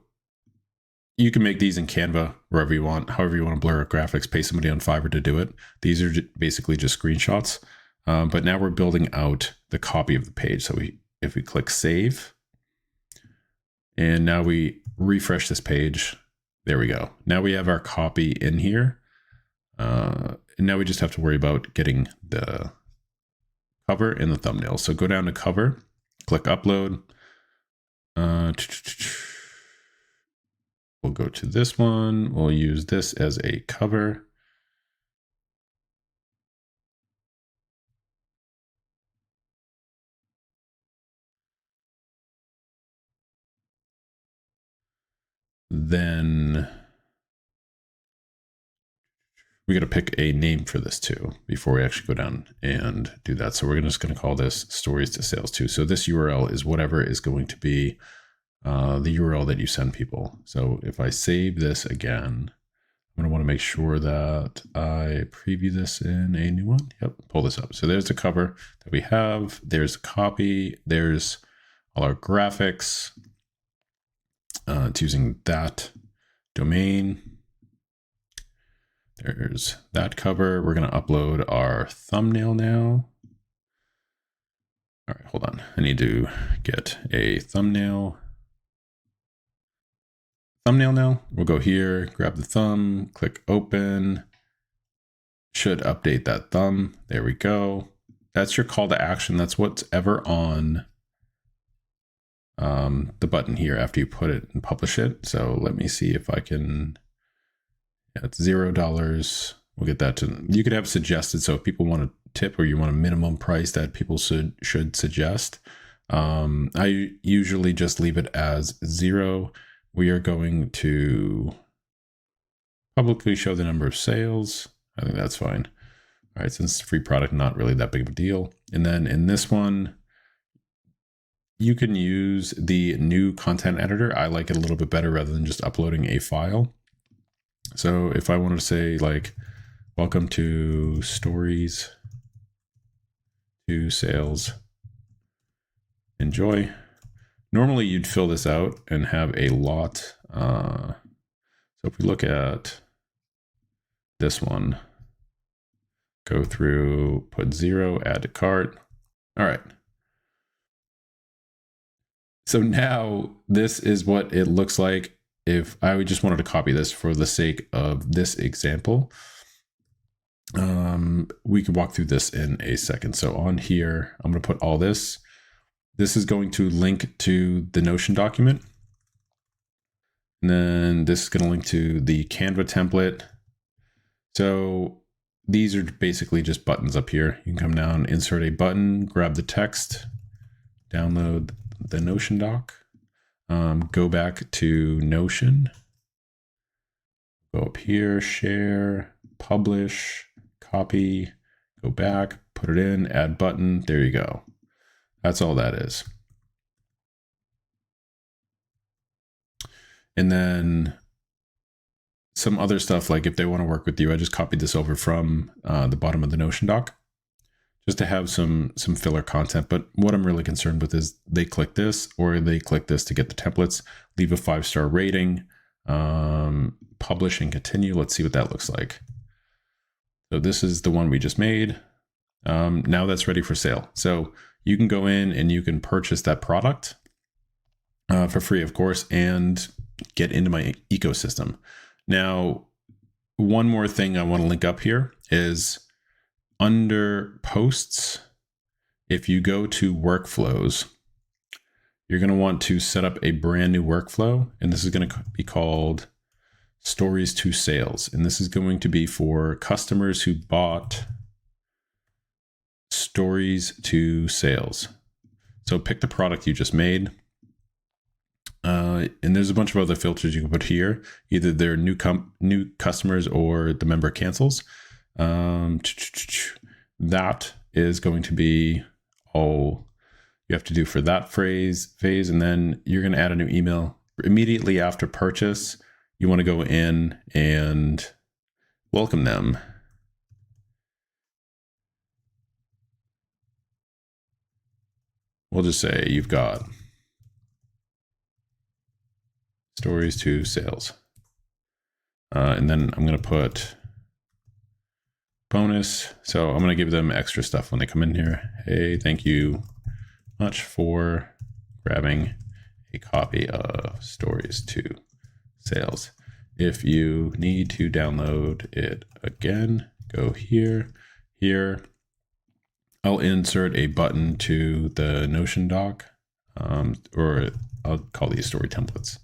you can make these in Canva, wherever you want, however you want to blur out graphics, pay somebody on Fiverr to do it. These are basically just screenshots. But now we're building out the copy of the page. So if we click save, and now we refresh this page, there we go. Now we have our copy in here. And now we just have to worry about getting the cover and the thumbnail. So go down to cover, click upload. We'll go to this one. We'll use this as a cover. Then we got to pick a name for this too before we actually go down and do that. So we're just going to call this Stories to Sales 2. So this URL is whatever is going to be the URL that you send people. So if I save this again, I'm going to want to make sure that I preview this in a new one. Yep, pull this up. So there's the cover that we have. There's a copy. There's all our graphics. It's using that domain. There's that cover. We're going to upload our thumbnail now. All right, hold on. I need to get a thumbnail. Thumbnail now. We'll go here, grab the thumb, click open. Should update that thumb. There we go. That's your call to action. That's what's ever on the button here after you put it and publish it. So let me see if I can. Yeah, it's $0. We'll get that to. You could have suggested. So if people want a tip or you want a minimum price that people should suggest, I usually just leave it as 0. We are going to publicly show the number of sales. I think that's fine. All right, since it's a free product, not really that big of a deal. And then in this one, you can use the new content editor. I like it a little bit better rather than just uploading a file. So if I wanted to say like, welcome to Stories to Sales, enjoy. Normally you'd fill this out and have a lot. So if we look at this one, go through, put 0, add to cart. All right. So now this is what it looks like if I just wanted to copy this for the sake of this example. We could walk through this in a second. So on here, I'm going to put all this. This is going to link to the Notion document. And then this is going to link to the Canva template. So these are basically just buttons up here. You can come down, insert a button, grab the text, download the Notion doc, go back to Notion, go up here, share, publish, copy, go back, put it in, add button. There you go. That's all that is. And then some other stuff, like if they want to work with you, I just copied this over from the bottom of the Notion doc. just to have some filler content. But what I'm really concerned with is they click this or they click this to get the templates, leave a 5-star rating, publish and continue. Let's see what that looks like. So this is the one we just made. Now that's ready for sale. So you can go in and you can purchase that product for free, of course, and get into my ecosystem. Now, one more thing I want to link up here is under posts. If you go to workflows, you're going to want to set up a brand new workflow, and this is going to be called Stories to Sales. And this is going to be for customers who bought Stories to Sales. So pick the product you just made. And there's a bunch of other filters you can put here. Either they're new customers or the member cancels. That is going to be all you have to do for that phase. And then you're going to add a new email immediately after purchase. You want to go in and welcome them. We'll just say you've got Stories to Sales. And then I'm going to put bonus. So I'm going to give them extra stuff when they come in here. Hey, thank you much for grabbing a copy of Stories to Sales. If you need to download it again, go here. I'll insert a button to the Notion doc, or I'll call these story templates.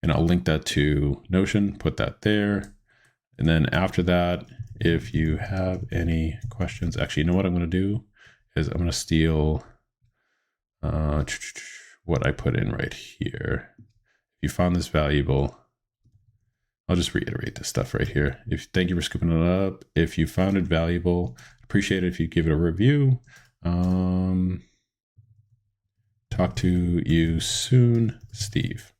And I'll link that to Notion, put that there. And then after that, if you have any questions, actually, you know what I'm going to do is I'm going to steal what I put in right here. If you found this valuable, I'll just reiterate this stuff right here. Thank you for scooping it up. If you found it valuable, appreciate it if you give it a review. Talk to you soon, Steve.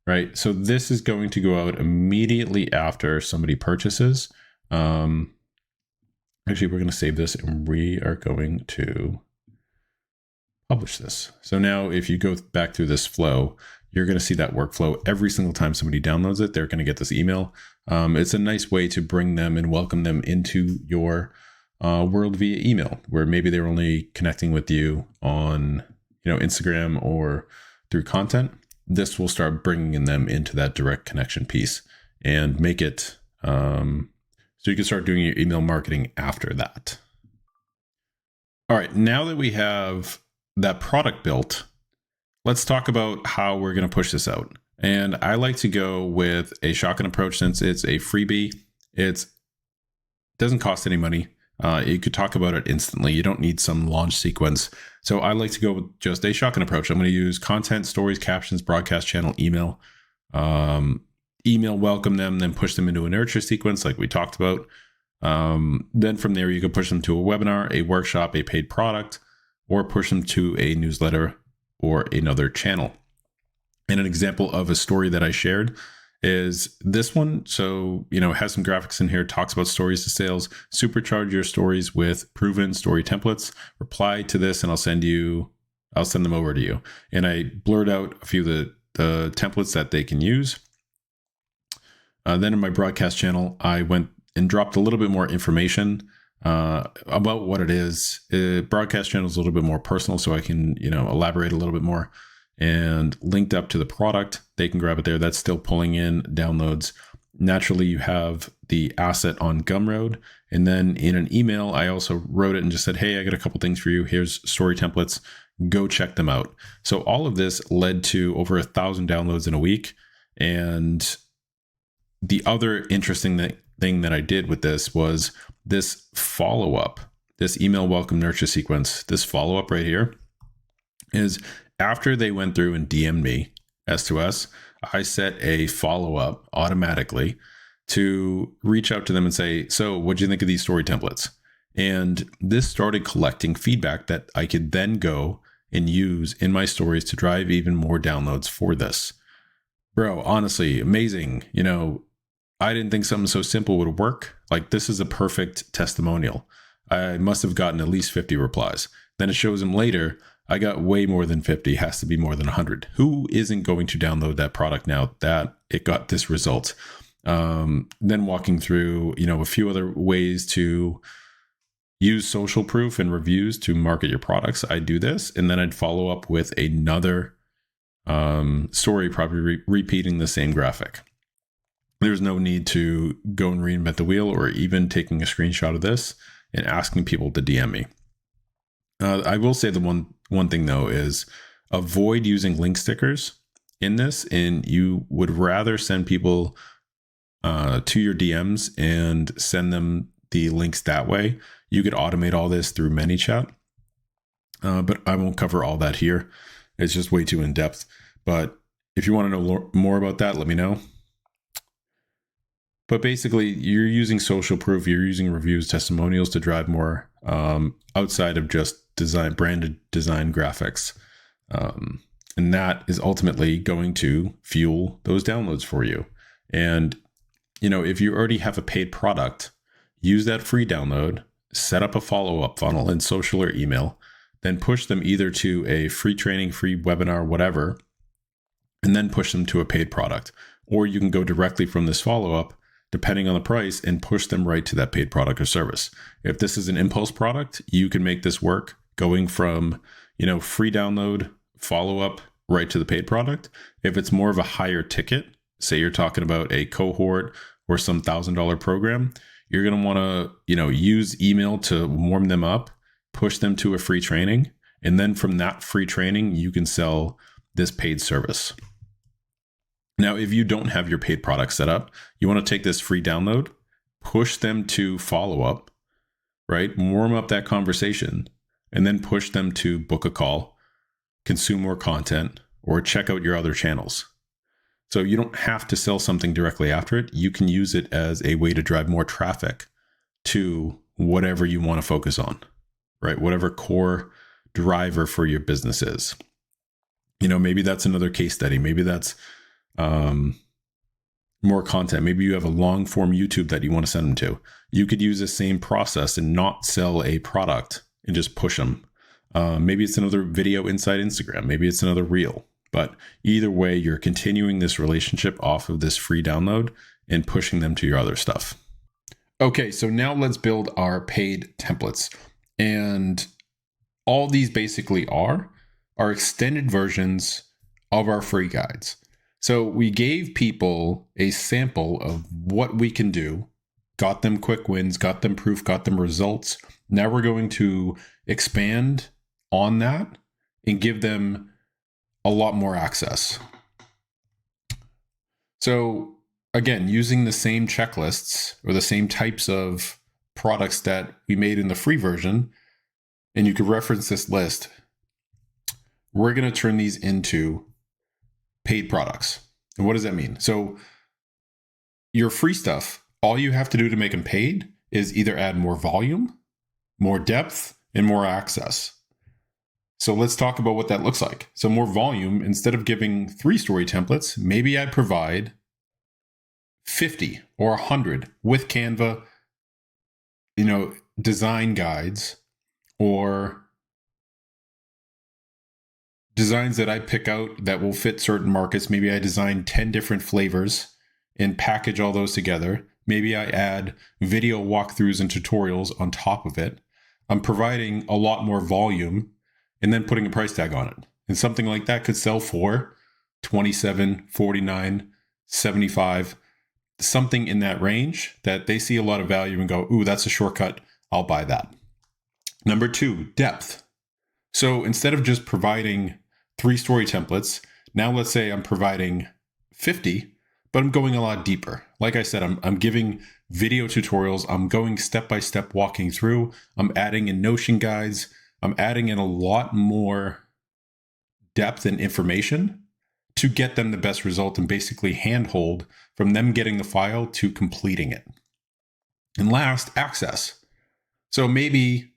Right, so this is going to go out immediately after somebody purchases. Actually, we're going to save this and we are going to publish this. So now if you go back through this flow, you're going to see that workflow every single time somebody downloads it. They're going to get this email. It's a nice way to bring them and welcome them into your world via email, where maybe they're only connecting with you on Instagram or through content. This will start bringing them into that direct connection piece and make it so you can start doing your email marketing after that. All right, now that we have that product built, let's talk about how we're going to push this out. And I like to go with a shotgun approach since it's a freebie. It doesn't cost any money. You could talk about it instantly. You don't need some launch sequence. So I like to go with just a shotgun approach. I'm going to use content, stories, captions, broadcast channel, email. Email welcome them, then push them into a nurture sequence like we talked about. Then from there, you can push them to a webinar, a workshop, a paid product, or push them to a newsletter or another channel. And an example of a story that I shared is this one. So, it has some graphics in here, talks about stories to sales, supercharge your stories with proven story templates, reply to this and I'll send them over to you. And I blurred out a few of the templates that they can use. Then in my broadcast channel, I went and dropped a little bit more information about what it is. Broadcast channel is a little bit more personal, so I can, elaborate a little bit more. And linked up to the product, they can grab it there. That's still pulling in downloads. Naturally, you have the asset on Gumroad. And then in an email, I also wrote it and just said, hey, I got a couple things for you. Here's story templates. Go check them out. So all of this led to over 1,000 downloads in a week. And the other interesting thing that I did with this was this follow-up, this email welcome nurture sequence, this follow-up right here is after they went through and DM'd me, S2S, I set a follow-up automatically to reach out to them and say, so what'd you think of these story templates? And this started collecting feedback that I could then go and use in my stories to drive even more downloads for this. Bro, honestly, amazing. I didn't think something so simple would work. Like, this is a perfect testimonial. I must have gotten at least 50 replies. Then it shows him later, I got way more than 50, has to be more than 100. Who isn't going to download that product now that it got this result? Then walking through, a few other ways to use social proof and reviews to market your products. I'd do this, and then I'd follow up with another story, probably repeating the same graphic. There's no need to go and reinvent the wheel, or even taking a screenshot of this and asking people to DM me. I will say the one thing though is avoid using link stickers in this, and you would rather send people to your DMs and send them the links that way. You could automate all this through ManyChat, but I won't cover all that here. It's just way too in depth. But if you want to know more about that, let me know. But basically, you're using social proof, you're using reviews, testimonials to drive more outside of just branded design graphics. And that is ultimately going to fuel those downloads for you. And, if you already have a paid product, use that free download, set up a follow-up funnel in social or email, then push them either to a free training, free webinar, whatever, and then push them to a paid product. Or you can go directly from this follow-up, depending on the price, and push them right to that paid product or service. If this is an impulse product, you can make this work going from, free download, follow-up, right to the paid product. If it's more of a higher ticket, say you're talking about a cohort or some $1,000 program, you're going to want to, use email to warm them up, push them to a free training. And then from that free training, you can sell this paid service. Now, if you don't have your paid product set up, you want to take this free download, push them to follow up, right? Warm up that conversation, and then push them to book a call, consume more content, or check out your other channels. So you don't have to sell something directly after it. You can use it as a way to drive more traffic to whatever you want to focus on, right? Whatever core driver for your business is. Maybe that's another case study. Maybe that's more content. Maybe you have a long form YouTube that you want to send them to. You could use the same process and not sell a product and just push them. Maybe it's another video inside Instagram. Maybe it's another reel. But either way, you're continuing this relationship off of this free download and pushing them to your other stuff. Okay, so now let's build our paid templates. And all these basically are extended versions of our free guides. So we gave people a sample of what we can do, got them quick wins, got them proof, got them results. Now we're going to expand on that and give them a lot more access. So again, using the same checklists or the same types of products that we made in the free version, and you could reference this list, we're going to turn these into paid products. And what does that mean? So your free stuff, all you have to do to make them paid is either add more volume, more depth, and more access. So let's talk about what that looks like. So more volume, instead of giving 3 story templates, maybe I provide 50 or 100 with Canva, design guides or designs that I pick out that will fit certain markets. Maybe I design 10 different flavors and package all those together. Maybe I add video walkthroughs and tutorials on top of it. I'm providing a lot more volume and then putting a price tag on it. And something like that could sell for $27, $49, $75, something in that range that they see a lot of value and go, ooh, that's a shortcut. I'll buy that. Number 2, depth. So instead of just providing 3 story templates, now let's say I'm providing 50, but I'm going a lot deeper. Like I said, I'm giving video tutorials. I'm going step-by-step walking through. I'm adding in Notion guides. I'm adding in a lot more depth and information to get them the best result and basically handhold from them getting the file to completing it. And last, access. So maybe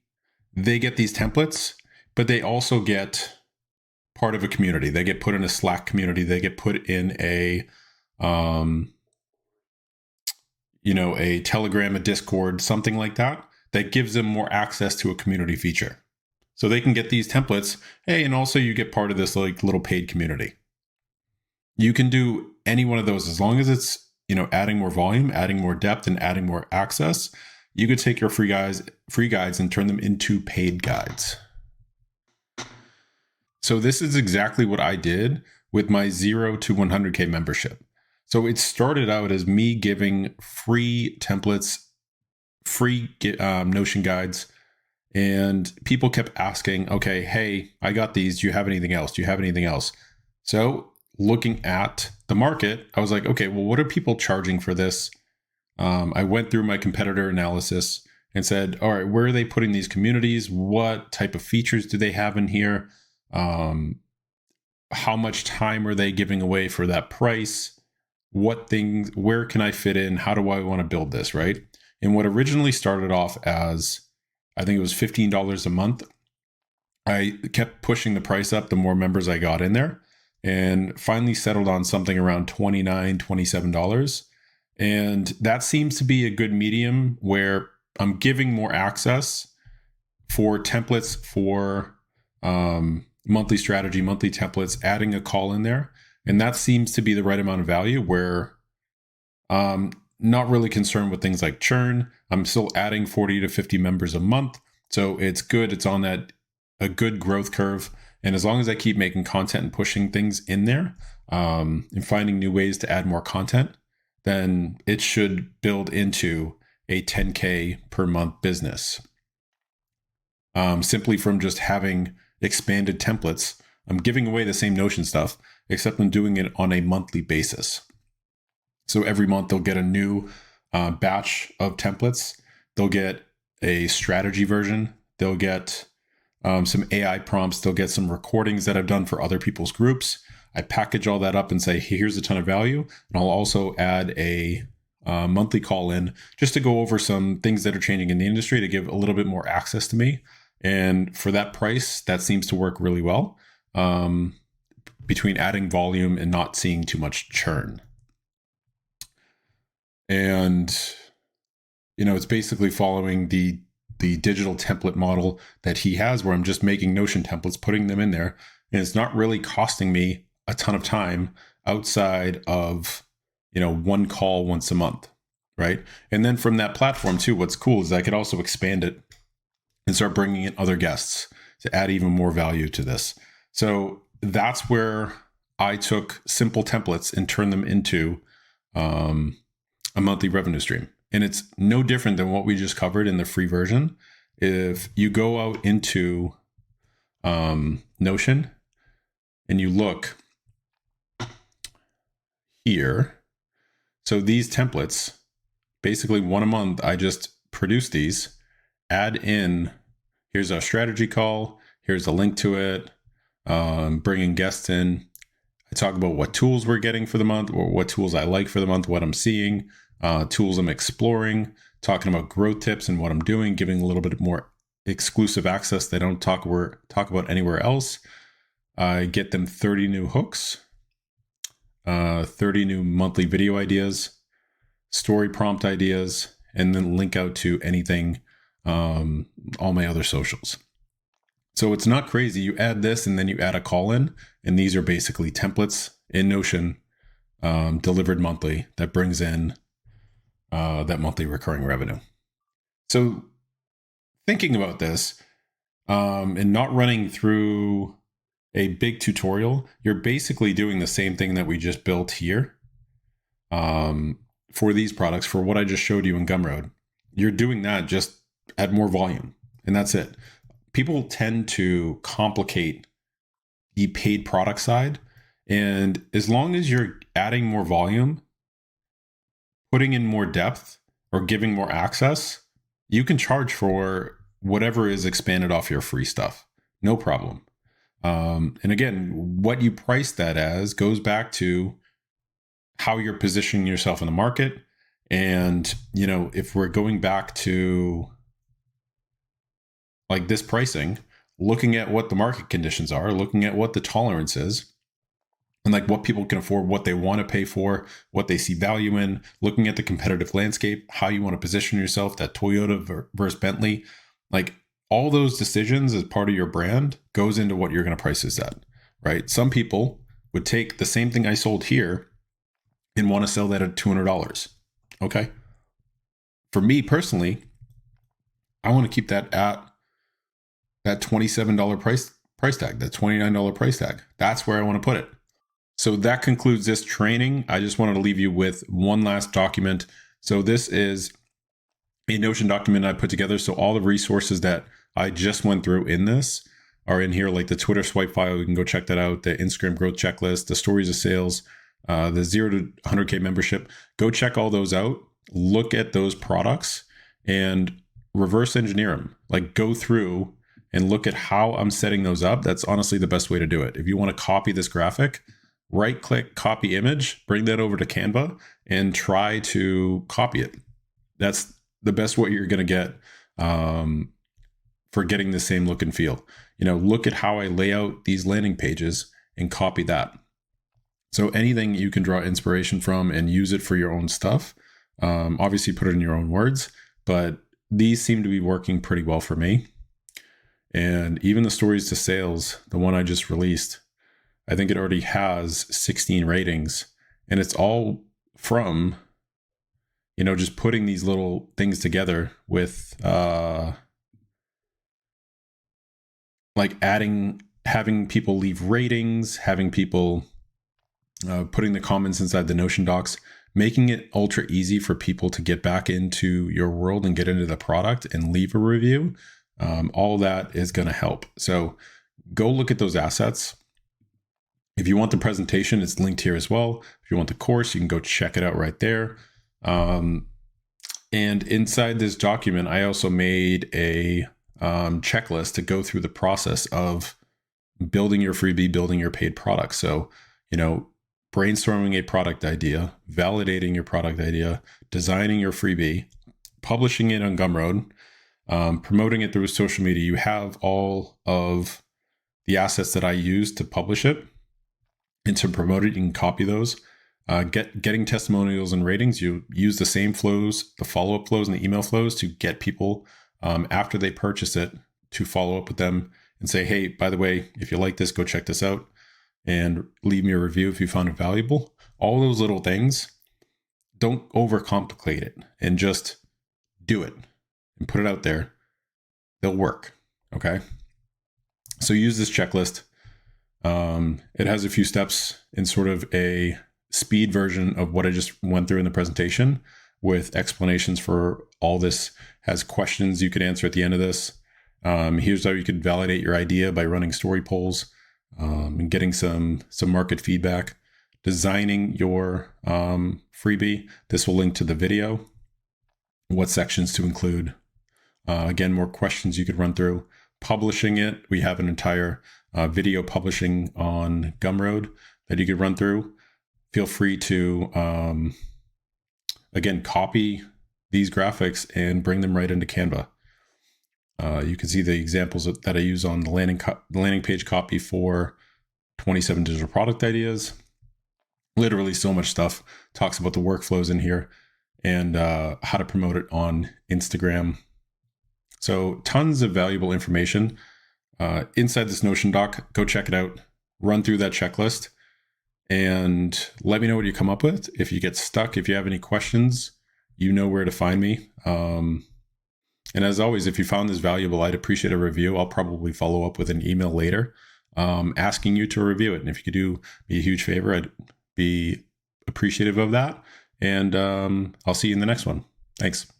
they get these templates, but they also get part of a community. They get put in a Slack community. They get put in a Telegram, a Discord, something like that that gives them more access to a community feature. So they can get these templates. Hey, and also you get part of this like little paid community. You can do any one of those as long as it's, adding more volume, adding more depth, and adding more access. You could take your free guides and turn them into paid guides. So this is exactly what I did with my 0 to 100K membership. So it started out as me giving free templates, free Notion guides, and people kept asking, okay, hey, I got these. Do you have anything else? Do you have anything else? So looking at the market, I was like, okay, well, what are people charging for this? I went through my competitor analysis and said, all right, where are they putting these communities? What type of features do they have in here? How much time are they giving away for that price? What things, where can I fit in? How do I want to build this, right? And what originally started off as, I think it was $15 a month, I kept pushing the price up the more members I got in there, and finally settled on something around $29, $27. And that seems to be a good medium where I'm giving more access for templates for monthly strategy, monthly templates, adding a call in there. And that seems to be the right amount of value where not really concerned with things like churn. I'm still adding 40 to 50 members a month. So it's good. It's on a good growth curve. And as long as I keep making content and pushing things in there and finding new ways to add more content, then it should build into a 10K per month business. Simply from just having expanded templates. I'm giving away the same Notion stuff, except I'm doing it on a monthly basis. So every month they'll get a new batch of templates. They'll get a strategy version. They'll get some AI prompts. They'll get some recordings that I've done for other people's groups. I package all that up and say, hey, here's a ton of value. And I'll also add a monthly call in just to go over some things that are changing in the industry to give a little bit more access to me. And for that price, that seems to work really well between adding volume and not seeing too much churn. And, it's basically following the digital template model that he has, where I'm just making Notion templates, putting them in there. And it's not really costing me a ton of time outside of, one call once a month, right? And then from that platform too, what's cool is I could also expand it and start bringing in other guests to add even more value to this. So that's where I took simple templates and turned them into a monthly revenue stream. And it's no different than what we just covered in the free version. If you go out into Notion and you look here, so these templates, basically one a month, I just produce these, add in, here's our strategy call, here's a link to it, bringing guests in. I talk about what tools we're getting for the month, or what tools I like for the month, what I'm seeing, tools I'm exploring, talking about growth tips and what I'm doing, giving a little bit more exclusive access they don't talk about anywhere else. I get them 30 new hooks, 30 new monthly video ideas, story prompt ideas, and then link out to anything, all my other socials. So it's not crazy. You add this and then you add a call in, and these are basically templates in Notion delivered monthly that brings in that monthly recurring revenue. So thinking about this and not running through a big tutorial, you're basically doing the same thing that we just built here for these products, for what I just showed you in Gumroad. You're doing that, just add more volume, and that's it. People tend to complicate the paid product side. And as long as you're adding more volume, putting in more depth, or giving more access, you can charge for whatever is expanded off your free stuff. No problem. And again, what you price that as goes back to how you're positioning yourself in the market. And, if we're going back to like this pricing, looking at what the market conditions are, looking at what the tolerance is, and like what people can afford, what they want to pay for, what they see value in, looking at the competitive landscape, how you want to position yourself, that Toyota versus Bentley, like all those decisions as part of your brand goes into what you're going to price this at, right? Some people would take the same thing I sold here and want to sell that at $200. Okay. For me personally, I want to keep that at that $27 price tag, that $29 price tag. That's where I want to put it. So that concludes this training. I just wanted to leave you with one last document. So this is a Notion document I put together. So all the resources that I just went through in this are in here, like the Twitter swipe file. You can go check that out. The Instagram growth checklist, the stories of sales, the 0 to 100K membership. Go check all those out. Look at those products and reverse engineer them. Like go through and look at how I'm setting those up. That's honestly the best way to do it. If you want to copy this graphic, right click, copy image, bring that over to Canva and try to copy it. That's the best way you're going to get for getting the same look and feel. Look at how I lay out these landing pages and copy that. So anything you can draw inspiration from and use it for your own stuff. Obviously put it in your own words, but these seem to be working pretty well for me. And even the stories to sales, the one I just released, I think it already has 16 ratings, and it's all from, just putting these little things together with, like having people leave ratings, having people putting the comments inside the Notion docs, making it ultra easy for people to get back into your world and get into the product and leave a review. All that is going to help. So go look at those assets. If you want the presentation, it's linked here as well. If you want the course, you can go check it out right there. And inside this document, I also made a checklist to go through the process of building your freebie, building your paid product. So, brainstorming a product idea, validating your product idea, designing your freebie, publishing it on Gumroad, promoting it through social media. You have all of the assets that I use to publish it and to promote it. You can copy those. Getting testimonials and ratings, you use the same flows, the follow-up flows and the email flows to get people after they purchase it to follow up with them and say, hey, by the way, if you like this, go check this out and leave me a review if you found it valuable. All those little things, don't overcomplicate it and just do it and put it out there. They'll work. Okay. So use this checklist. It has a few steps in sort of a speed version of what I just went through in the presentation with explanations for all this. Has questions you could answer at the end of this. Here's how you could validate your idea by running story polls and getting some market feedback. Designing your freebie. This will link to the video. What sections to include. Again, more questions you could run through. Publishing it. We have an entire video publishing on Gumroad that you could run through. Feel free to, again, copy these graphics and bring them right into Canva. You can see the examples that I use on the landing page copy for 27 digital product ideas. Literally so much stuff. Talks about the workflows in here and how to promote it on Instagram. So tons of valuable information inside this Notion doc. Go check it out. Run through that checklist and let me know what you come up with. If you get stuck, if you have any questions, you know where to find me. And as always, if you found this valuable, I'd appreciate a review. I'll probably follow up with an email later asking you to review it. And if you could do me a huge favor, I'd be appreciative of that. And I'll see you in the next one. Thanks.